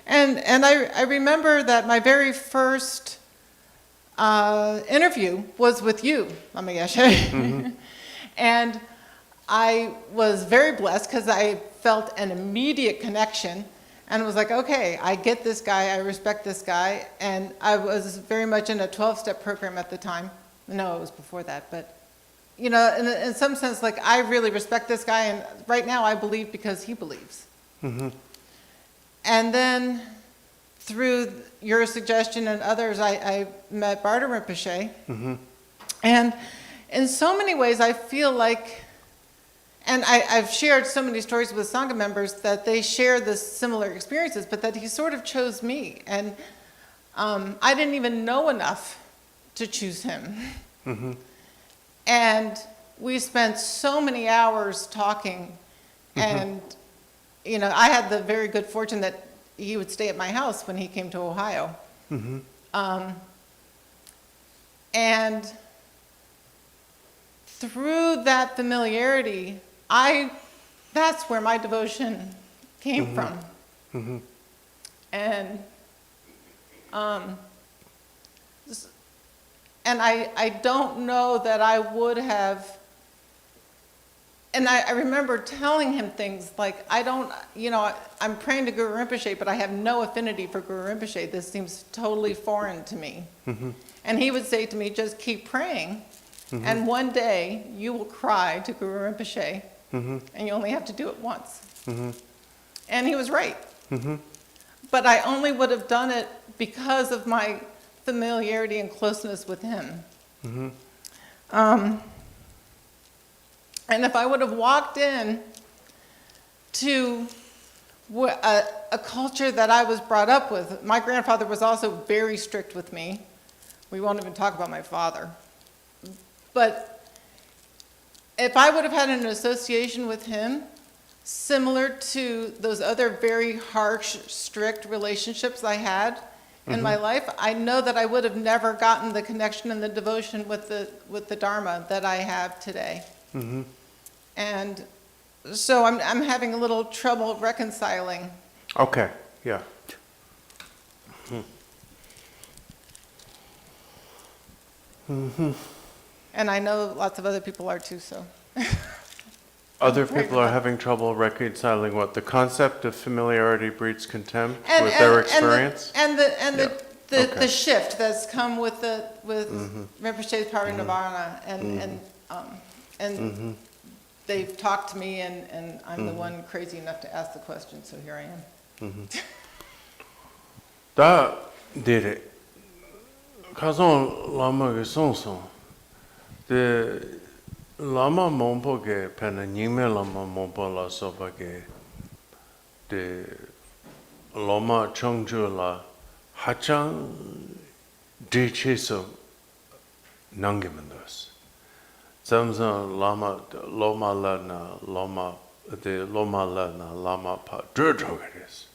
S6: And I remember that my very first interview was with you, Lama Yeshe. And I was very blessed because I felt an immediate connection and was like, okay, I get this guy, I respect this guy. And I was very much in a 12-step program at the time. No, it was before that, but you know, in some sense, like, I really respect this guy, and right now I believe because he believes. And then through your suggestion and others, I met Bardo Rinpoche. And in so many ways, I feel like, and I've shared so many stories with Sangha members that they share the similar experiences, but that he sort of chose me. And I didn't even know enough to choose him. And we spent so many hours talking. And, you know, I had the very good fortune that he would stay at my house when he came to Ohio. And through that familiarity, that's where my devotion came from. And I don't know that I would have, and I remember telling him things like, I'm praying to Guru Rinpoche, but I have no affinity for Guru Rinpoche. This seems totally foreign to me. And he would say to me, just keep praying, and one day you will cry to Guru Rinpoche, and you only have to do it once. And he was right. But I only would have done it because of my familiarity and closeness with him. And if I would have walked in to a culture that I was brought up with, my grandfather was also very strict with me. We won't even talk about my father. But if I would have had an association with him similar to those other very harsh, strict relationships I had in my life, I know that I would have never gotten the connection and the devotion with the Dharma that I have today. And so I'm having a little trouble reconciling.
S2: Okay, yeah.
S6: And I know lots of other people are too, so.
S2: Other people are having trouble reconciling what? The concept of familiarity breeds contempt with their experience?
S6: And
S2: Okay.
S6: the shift that's come with Rinpoche's Parinirvana, and they've talked to me, and I'm the one crazy enough to ask the question, so here I am.
S2: Da dire kazon lama ge song de lama mompo ge pena nyime lama mompo la soba ge de lama chongju la hachang dicheso nangimendos samsa lama la na lama pa drogoris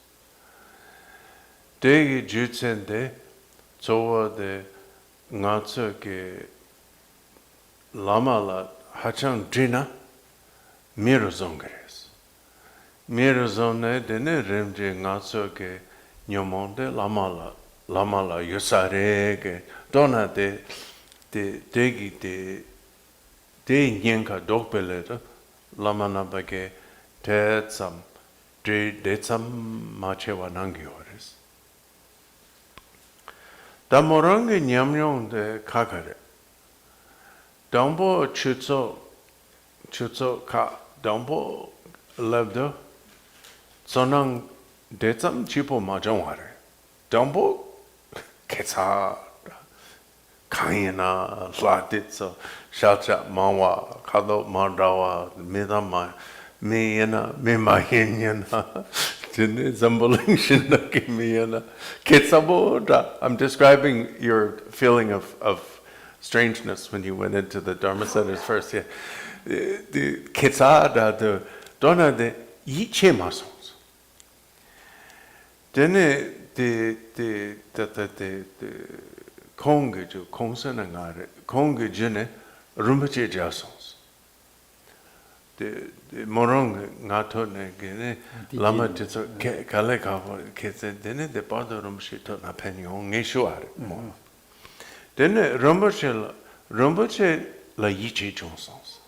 S2: Degi jutsen de zowa de ngatso ke lama la hachang drina mirozongeres. Mirozone de ne remje ngatso ke nyomonde lama la yosare ke dona de degi de nyenka dokpele lama na bage te tsam de tsam machewa nangiores. Da morangi nyamnyong de kakare. Dambo chutso chutso ka dampo labdo sonang detsam chipo ma jongware. Dampo ketsa kayana latitso shacha mawa kado mandawa midama meyana memahinyana jine zamboling shinaki meyana ketsabo da. I'm describing your feeling of strangeness when you went into the Dharma centers first. Yeah. The ketsada the dona de yiche masons. Dene the konge ju kongsan ngare konge jene rumbache jasons. The morong ngato ne gene lama tso kale ka ketse dene de pada rumbache to na penyon ngeshuare mo. Dene rumbache la yiche jonsons.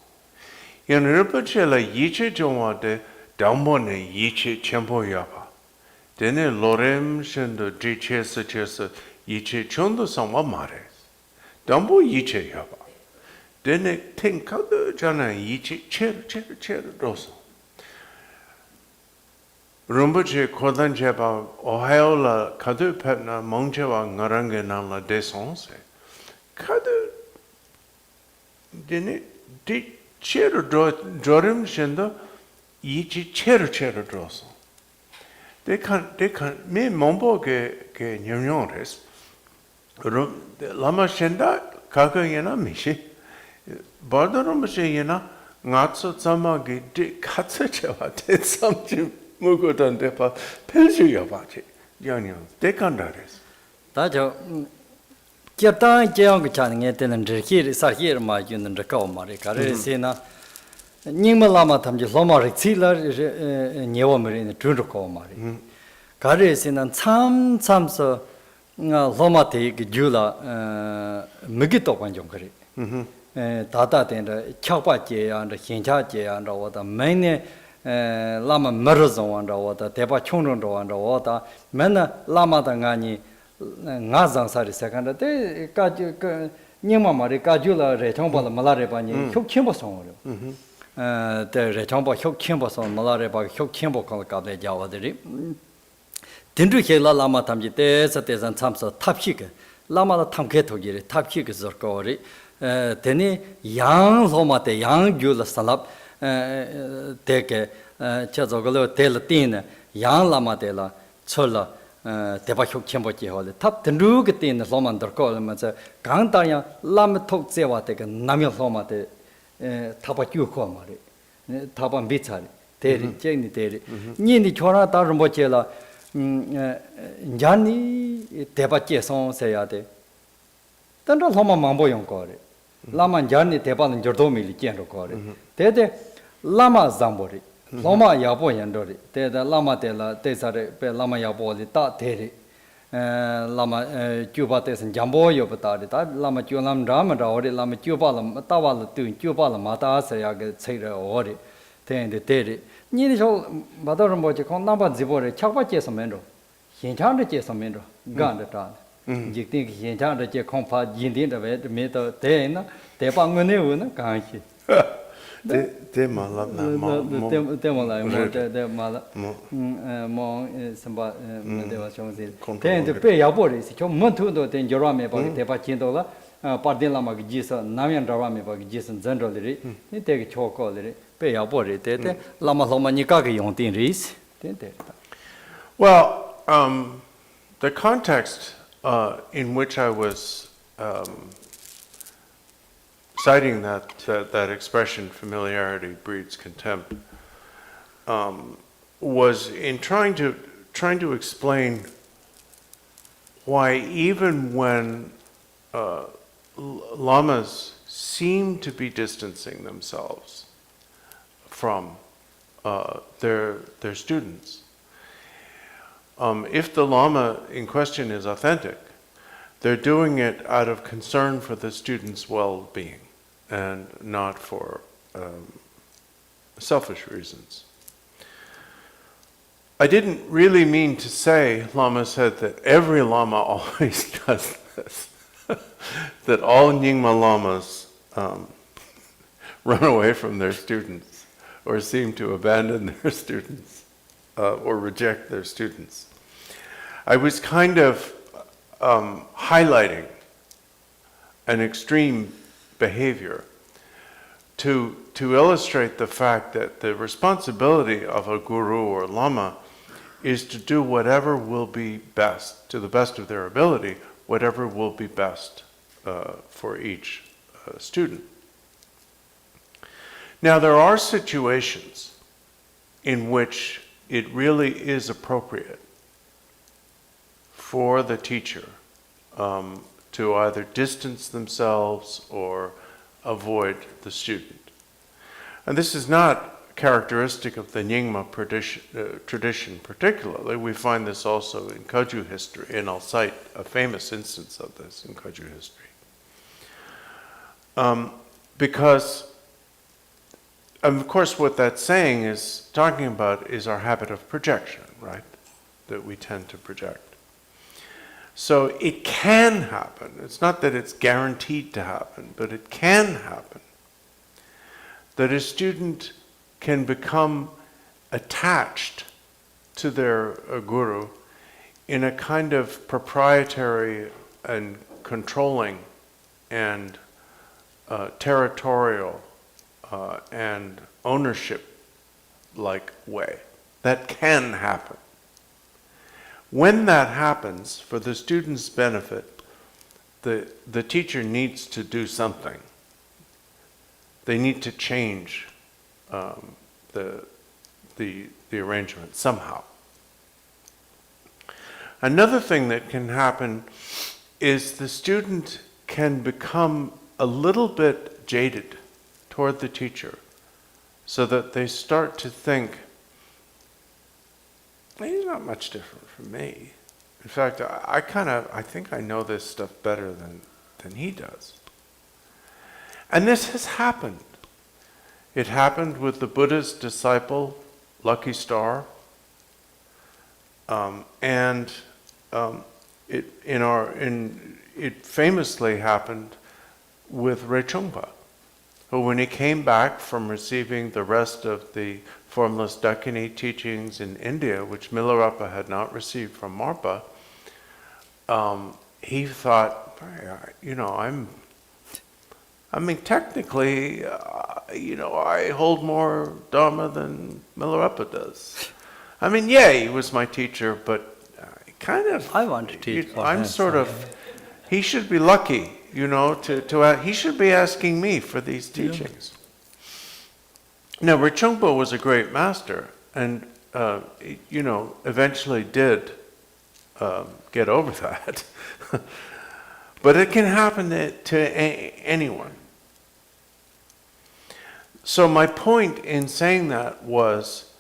S2: Yan rumbache la yiche jonwa de dambo ne yiche chempo yapa. Dene lorem shendo driche se chesa yiche chondo samwa mares. Dambo yiche yapa. Dene tenkado jana yiche cher rosa. Rumbache kodan jeba ohio la kadu petna mongchewa ngarange nam la desonse. Kadu dene di cher jorim shendo yiche cher rosa. They can me mombo ke nyonyores. Lama shenda kaka yena mishi. Bardarum yena ngatso tsama ge de katsa chewa te samchi mugodan depa pelju yabachi. Yanyan de kandares.
S1: 다저 기타 제ong 차는 때는 저기 사히르 마 주는 저 말이 가르세나 닝말라마 탐지 로마리 칠러 녀워머리는 준르고 말이 가르세나 참서 로마테 줄라 미기도 관종 그래 다다된다 척바제야 현자제야 와다 매네 라마 머르존 와다 대바 총론도 와다 맨나 라마당아니 나장사리 세간데 까지 그 닝마마리 까줄라 레청발라 말라레바니 혁침보송으로 데 레청바 혁침보송 말라레바 혁침보 컬까데 자와들이 딘두케라 라마 탐지 때서 때선 참서 탑시게 라마다 탐게 토기리 탑시게 저거리 데니 양 로마데 양 줄라 살랍 데게 저저걸로 텔tin 양 라마데라 철라 대바 혁침보지 홀 탑 든루게 띠는 로만더 거면서 강다야 라마 톡제와 데가 남이 로마데 타바 쭈코 말이 타바 미차리 데리 쟁니 데리 니니 초라 다른 뭐제라 잔니 대바 제송세야 돼 단도 로마 망보용 거래 라마 잔니 대바는 저도밀이 젠로 거래 데데 라마 잠보리 Lama yabo yandori, te lama te la te sare pe lama yabo li ta teri, lama juba te san jambo yobata ta lama chulam drama ori lama juba la tawa la tu juba la mata sa ya ge tsere ori, te de teri. Ni de so badaram bo che kon namba zibore chakpa che samendo, hinchan de che samendo, gan de ta. Jikti ki hinchan de che kon pa jindin de ve me to te na te pa ngone u na kan chi.
S2: Te malab na mo
S1: te malab mo te malab mo samba deva chongsi te de pe yabori si chong montu do te jorwa me ba te pa chindo la pardin lama gi jisa namyan rawa me ba gi jisa zendro ri ni te gi choko ri pe yabori te te lama lama ni ka gi yong tin ris te te.
S2: Well, the context in which I was citing that expression, familiarity breeds contempt, was in trying to explain why even when lamas seem to be distancing themselves from their students, if the lama in question is authentic, they're doing it out of concern for the student's well-being and not for selfish reasons. I didn't really mean to say, Lama said, that every Lama always does this, that all Nyingma Lamas run away from their students or seem to abandon their students or reject their students. I was kind of highlighting an extreme behavior to illustrate the fact that the responsibility of a guru or lama is to do whatever will be best, to the best of their ability, whatever will be best for each student. Now, there are situations in which it really is appropriate for the teacher to either distance themselves or avoid the student. And this is not characteristic of the Nyingma tradition particularly. We find this also in Kagyu history, and I'll cite a famous instance of this in Kagyu history. Because, of course, what that's saying is, talking about is our habit of projection, right? That we tend to project. So it can happen. It's not that it's guaranteed to happen, but it can happen that a student can become attached to their guru in a kind of proprietary and controlling and territorial and ownership-like way. That can happen. When that happens, for the student's benefit, the teacher needs to do something. They need to change the arrangement somehow. Another thing that can happen is the student can become a little bit jaded toward the teacher, so that they start to think, he's not much different from me. In fact, I think I know this stuff better than he does. And this has happened. It happened with the Buddha's disciple, Lucky Star, and it famously happened with Rinpoche, who, when he came back from receiving the rest of the formless Dakini teachings in India, which Milarepa had not received from Marpa, he thought, technically, I hold more Dharma than Milarepa does. He was my teacher, but
S1: I want to teach for
S2: I'm
S1: him.
S2: sort of, he should be lucky, he should be asking me for these teachings. Now, Rinpoche was a great master, and, eventually did get over that. But it can happen to anyone. So my point in saying that was,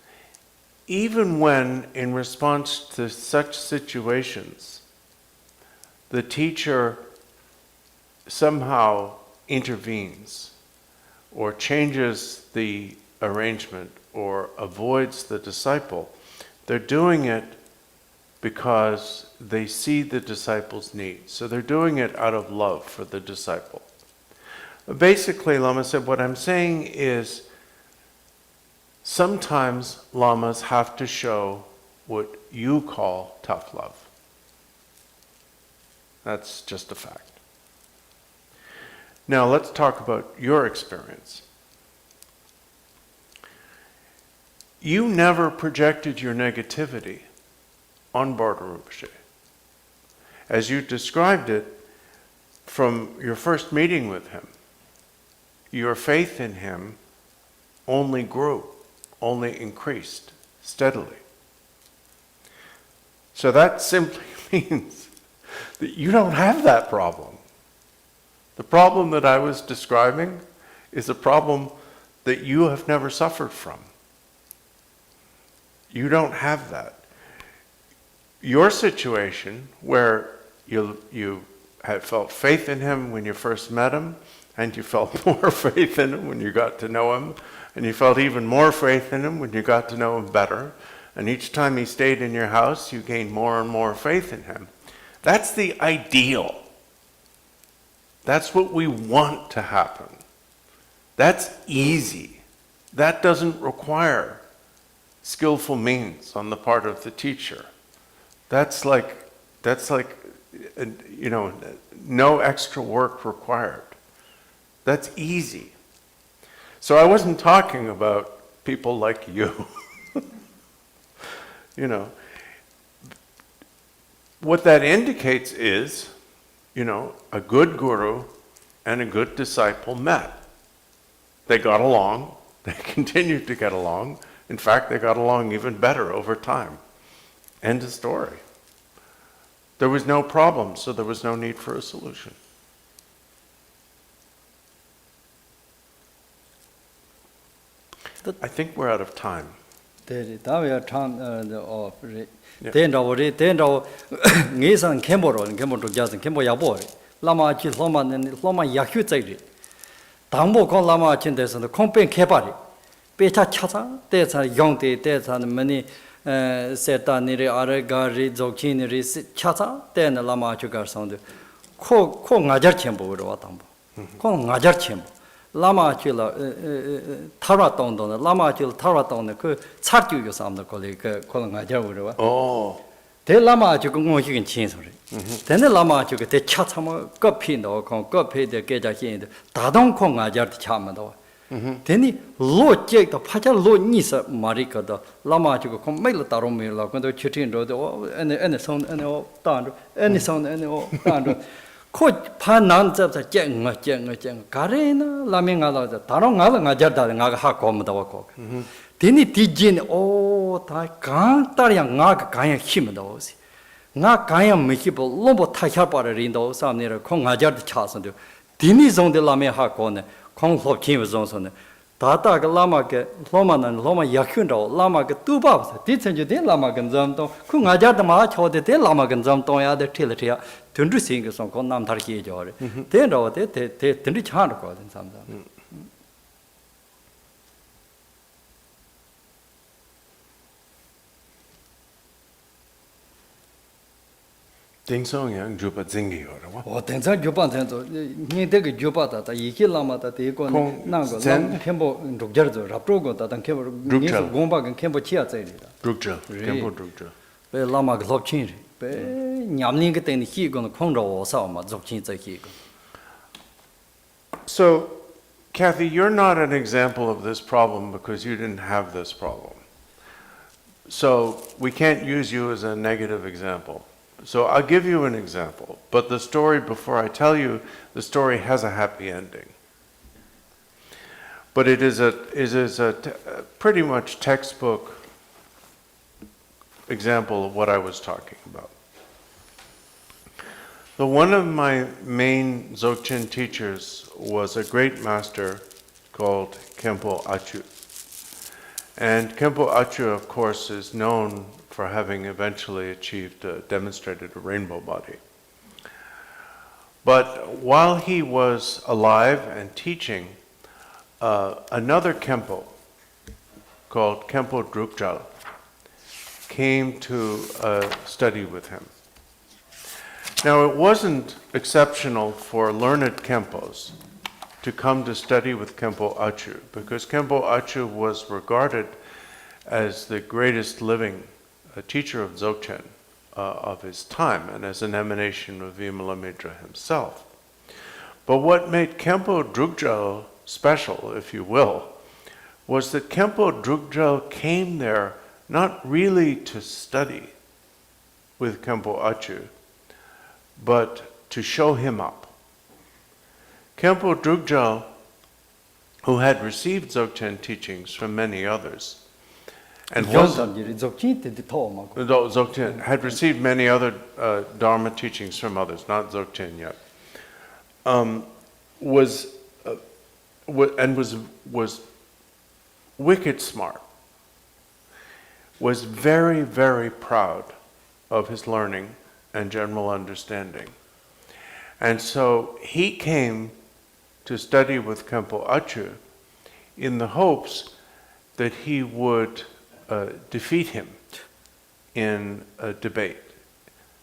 S2: even when, in response to such situations, the teacher somehow intervenes or changes the arrangement or avoids the disciple, they're doing it because they see the disciple's needs. So they're doing it out of love for the disciple. Basically, Lama said, what I'm saying is, sometimes lamas have to show what you call tough love. That's just a fact. Now let's talk about your experience. You never projected your negativity on Vajracharya. As you described it from your first meeting with him, your faith in him only grew, only increased steadily. So that simply means that you don't have that problem. The problem that I was describing is a problem that you have never suffered from. You don't have that. Your situation, where you had felt faith in him when you first met him, and you felt more faith in him when you got to know him, and you felt even more faith in him when you got to know him better, and each time he stayed in your house, you gained more and more faith in him. That's the ideal. That's what we want to happen. That's easy. That doesn't require skillful means on the part of the teacher. That's like, no extra work required. That's easy. So I wasn't talking about people like you. What that indicates is, a good guru and a good disciple met. They got along. They continued to get along. In fact, they got along even better over time. End of story. There was no problem, so there was no need for a solution. I think we're out of time.
S1: seta niri arega ri dzogchi niri chaza ten lama chugar sondu ko ngajar chembo ro watambo ko ngajar chembo lama chula thara tondon lama chula thara tondon ku charju yo samda ko le ko ngajar ro
S2: Oh.
S1: 대 lama chu ko ngoshi kin chin sore den lama chu ke te chaza mo ko phin do ko phe de ge ja hin dadong ko ngajar chama do Teni lo jek to pacha lo nisa marika da lama chuko kom mail taro me la kondo chitin ro ene son ene o tan ene son ene o tan ko pa nan za za jeng garena la me nga la taro nga la nga jar da nga ha kom da ko teni dijin o ta kan tar yang nga ka yang him da o si nga ka yang me ki bo lo bo ta sha pa rin do sa ne ro ko nga jar da cha son de teni zong de la me ha ko ne Konglop Kim Zonsone. Tata Lama Loman and Loma Yakundo, Lama Tubabs, Ditsenju de Lama Ganzamto, Kungaja the March or the Lama Ganzamto, other Tilatia, Tundru singers on Konam Tarki Jori. Then or they Tindrich Hardcore in some.
S2: Ding song yang juba zingi or what?
S1: Oh, then Jupan Sento, Nidek Jupata, Yiki Lama, that they go Nango, Kembo, Ruggerzo, Raprogo, that and Kembo Gomba and Kembo Chia.
S2: Drugja, Kempo Drugja.
S1: Be Lama Glopchin, Be Nyamling and he gonna Kondo or Sama, Zokchin Higo.
S2: So, Kathy, you're not an example of this problem because you didn't have this problem. So, we can't use you as a negative example. So I'll give you an example, but the story, before I tell you, the story has a happy ending. But it is a pretty much textbook example of what I was talking about. So one of my main Dzogchen teachers was a great master called Khenpo Achu. And Khenpo Achu, of course, is known for having eventually demonstrated a rainbow body. But while he was alive and teaching, another Khenpo called Khenpo Drukgyal came to study with him. Now, it wasn't exceptional for learned Khenpos to come to study with Khenpo Achu, because Khenpo Achu was regarded as the greatest living teacher of Dzogchen of his time, and as an emanation of Vimalamitra himself. But what made Khenpo Drukgyal special, if you will, was that Khenpo Drukgyal came there not really to study with Khenpo Achu, but to show him up. Khenpo Drukgyal, who had received Dzogchen teachings from many others, and Dzogchen had received many other Dharma teachings from others, not Dzogchen yet, was wicked smart, was very, very proud of his learning and general understanding. And so he came to study with Khenpo Achu in the hopes that he would defeat him in a debate,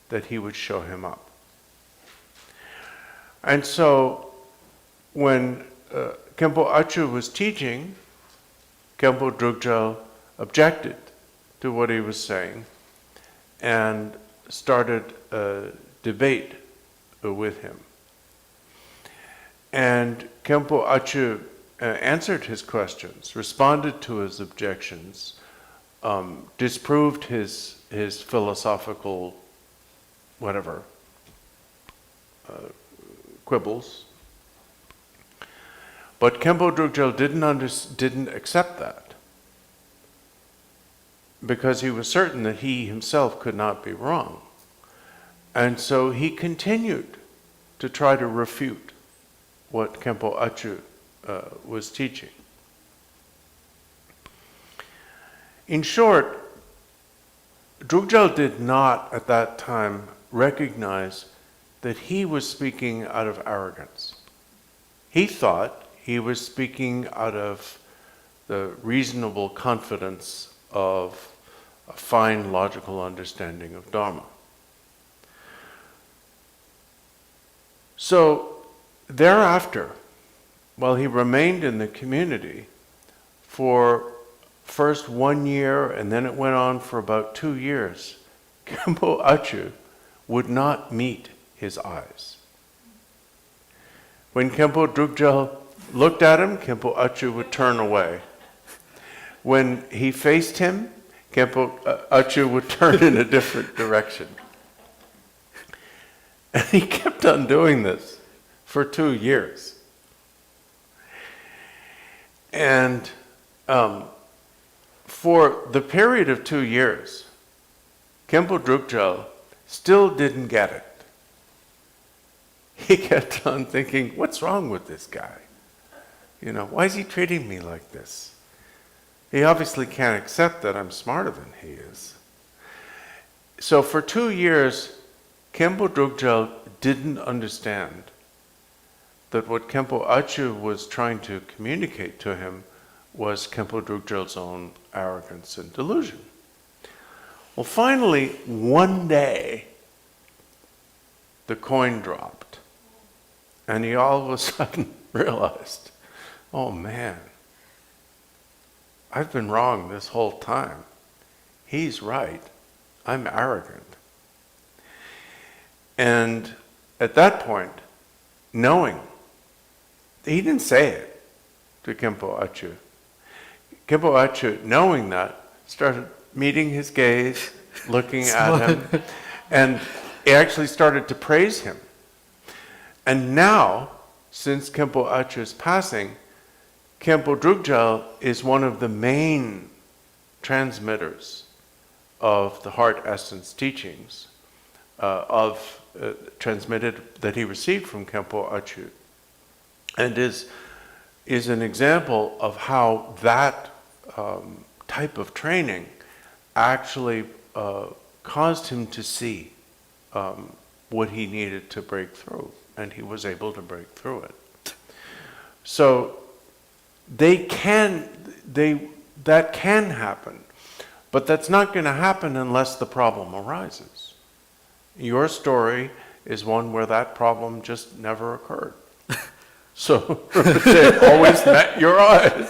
S2: that he would show him up. And so when Khenpo Achu was teaching, Khenpo Drukgyal objected to what he was saying and started a debate with him. And Khenpo Achu answered his questions, responded to his objections, disproved his philosophical whatever quibbles. But Khenpo Drukgyal didn't accept that, because he was certain that he himself could not be wrong. And so he continued to try to refute what Khenpo Achu was teaching. In short, Drukgyal did not at that time recognize that he was speaking out of arrogance. He thought he was speaking out of the reasonable confidence of a fine logical understanding of Dharma. So thereafter, while he remained in the community for first 1 year and then it went on for about 2 years, Khenpo Achu would not meet his eyes. When Khenpo Drukgyal looked at him, Khenpo Achu would turn away. When he faced him, Khenpo Achu would turn in a different direction. And he kept on doing this for 2 years. And for the period of 2 years, Khenpo Drukgyal still didn't get it. He kept on thinking, what's wrong with this guy? You know, why is he treating me like this? He obviously can't accept that I'm smarter than he is. So for 2 years, Khenpo Drukgyal didn't understand that what Khenpo Achu was trying to communicate to him was Khenpo Drukgyal's own arrogance and delusion. Well, finally, one day, the coin dropped. And he all of a sudden realized, oh man, I've been wrong this whole time. He's right. I'm arrogant. And at that point, knowing, he didn't say it to Khenpo Achu. Khenpo Achu, knowing that, started meeting his gaze, looking at him, and he actually started to praise him. And now, since Khenpo Achu's passing, Khenpo Drukgyal is one of the main transmitters of the heart essence teachings, transmitted that he received from Khenpo Achu, and is an example of how that type of training actually caused him to see what he needed to break through, and he was able to break through it. So that can happen, but that's not going to happen unless the problem arises. Your story is one where that problem just never occurred. So it always met your eyes.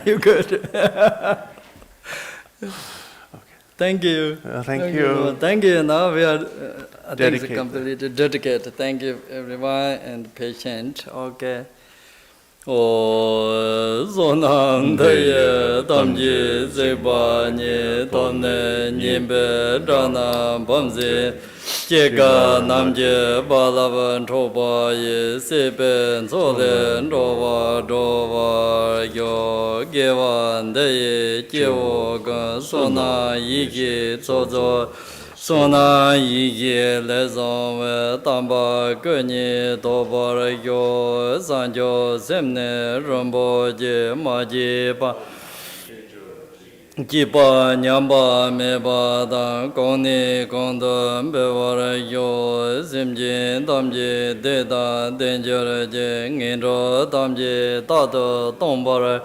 S1: You good. Thank you.
S2: Thank you.
S1: Thank you. Now we are I think it's
S2: Dedicated.
S1: completely dedicated. Thank you, everyone, and patient. Okay. O zonang daye damji zeba ni domne nimbe dana bomzi jega namje balaban choba ye seben zolen rowa yo gewan daye jewo gan sona yigi zozo Sona yigi le zongwe tamba gönyi dobar yo zanjo semne rumbo je ma je pa jipa nyamba meba dan gongni gongdo bewar yo semje damje deda denjere je ngendo damje tato tombar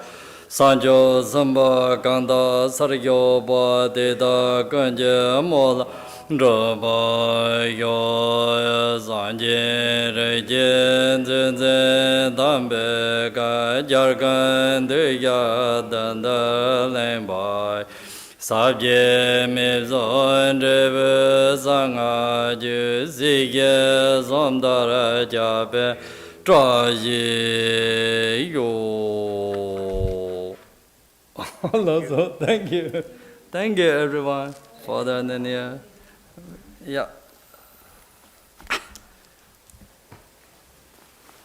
S1: Sanjo Samba Ganda Sargyo Ba Deda Ganje Mola Drapa yo sanje rejen zen dambe ka jargan de ya danda lembai sabje me zon de sanga ju zige zomdara jabe traje yo. Also, thank you. Thank you everyone for the near. Yeah.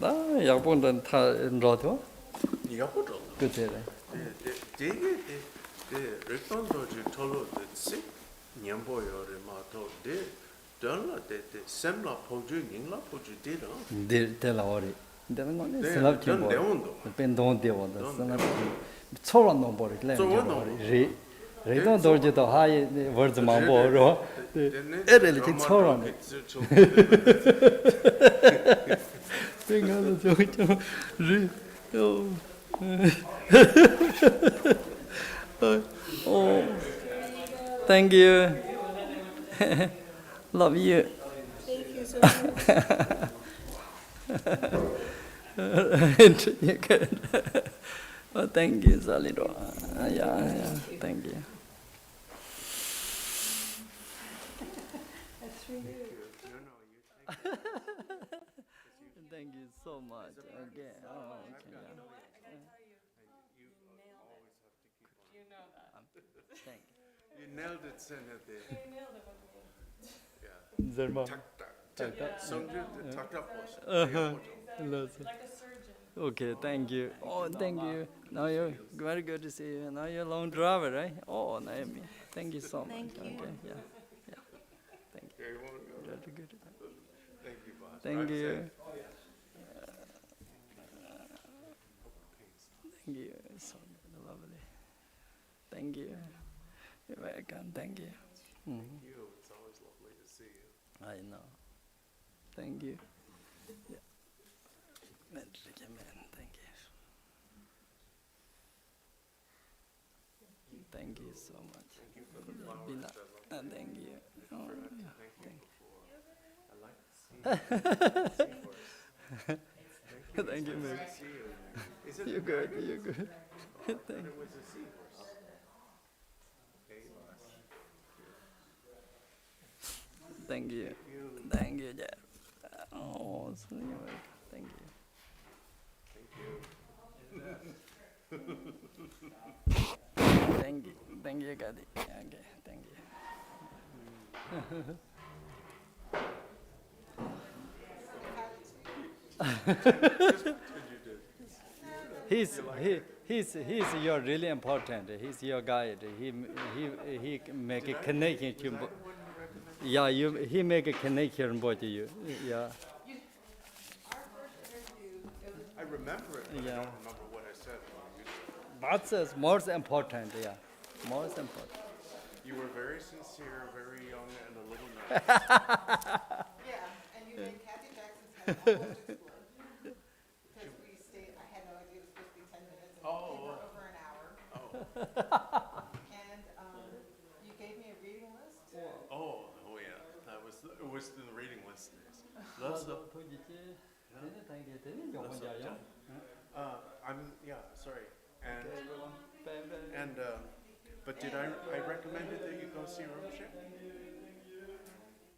S1: 나 약본은 다 넣어도
S2: 야보죠.
S1: 그때.
S2: 되게 레스토랑도 저로 시 냠보요를 마도 데 달라 데 셈라 포주 닝라 포주 데라
S1: 데라오리. 데는 거는 슬랍 좀 뭐.
S2: 내온도
S1: 벤돈 되어다. 슬랍. 초란 넘버를 레. 리. 레돈 돌지도 하이 월드만 보러. 애들이 좀 초란. 생각도 좀 리. Oh, thank you. Love you.
S5: Thank you so much.
S1: You could. Oh, thank you, Salido. Yeah, thank you.
S5: That's for you.
S1: Thank you so much. Okay. Oh, okay.
S4: You know that.
S1: Thank
S2: You nailed it, Senator.
S1: Zerma.
S2: 성주 탁탁보시.
S4: Like a surgeon.
S1: Okay, thank you. Oh, thank you. Now you're very good to see you. Now you're a long driver, right? Oh, Naomi. Thank you so much.
S3: Thank you.
S1: Okay, yeah. Thank you. Very good.
S2: Thank you, boss.
S1: Thank you. Thank you. So lovely. Thank you. You're welcome. Thank you. Mhm.
S2: You, it's always lovely to see you.
S1: I know. Thank you. Yeah. Thank you. Thank you so much.
S2: Thank you for the flowers.
S1: Thank you. Oh, yeah.
S2: Thank you for. I like to see seahorse.
S1: Thank you,
S2: Nice
S1: Meg.
S2: to see you. Is it
S1: You're
S2: a
S1: good.
S2: dragon?
S1: You're good.
S2: I thought it was a seahorse. Okay, boss.
S1: Thank you. Thank you, Jeff. Oh, so you're welcome. Thank you. Thank you. Thank you, Gadi. Okay, thank you. He's your really important. He's your guide. He make a connection to. Yeah, he make a connection with you. Yeah.
S2: I remember it, but I
S1: Yeah.
S2: don't remember what I said.
S1: That's most important. Yeah, most important.
S2: You were very sincere, very young, and a little nervous.
S6: Yeah, and you made Kathy Jackson's head almost explode. Because we stayed, I had no idea it was supposed to be 10 minutes, and we
S2: Oh,
S6: stayed for
S2: wow.
S6: over an hour. And you gave me a reading list.
S2: Oh yeah, it was the reading list days. That's the. Sorry. And but I recommended that you go see Rinpoche?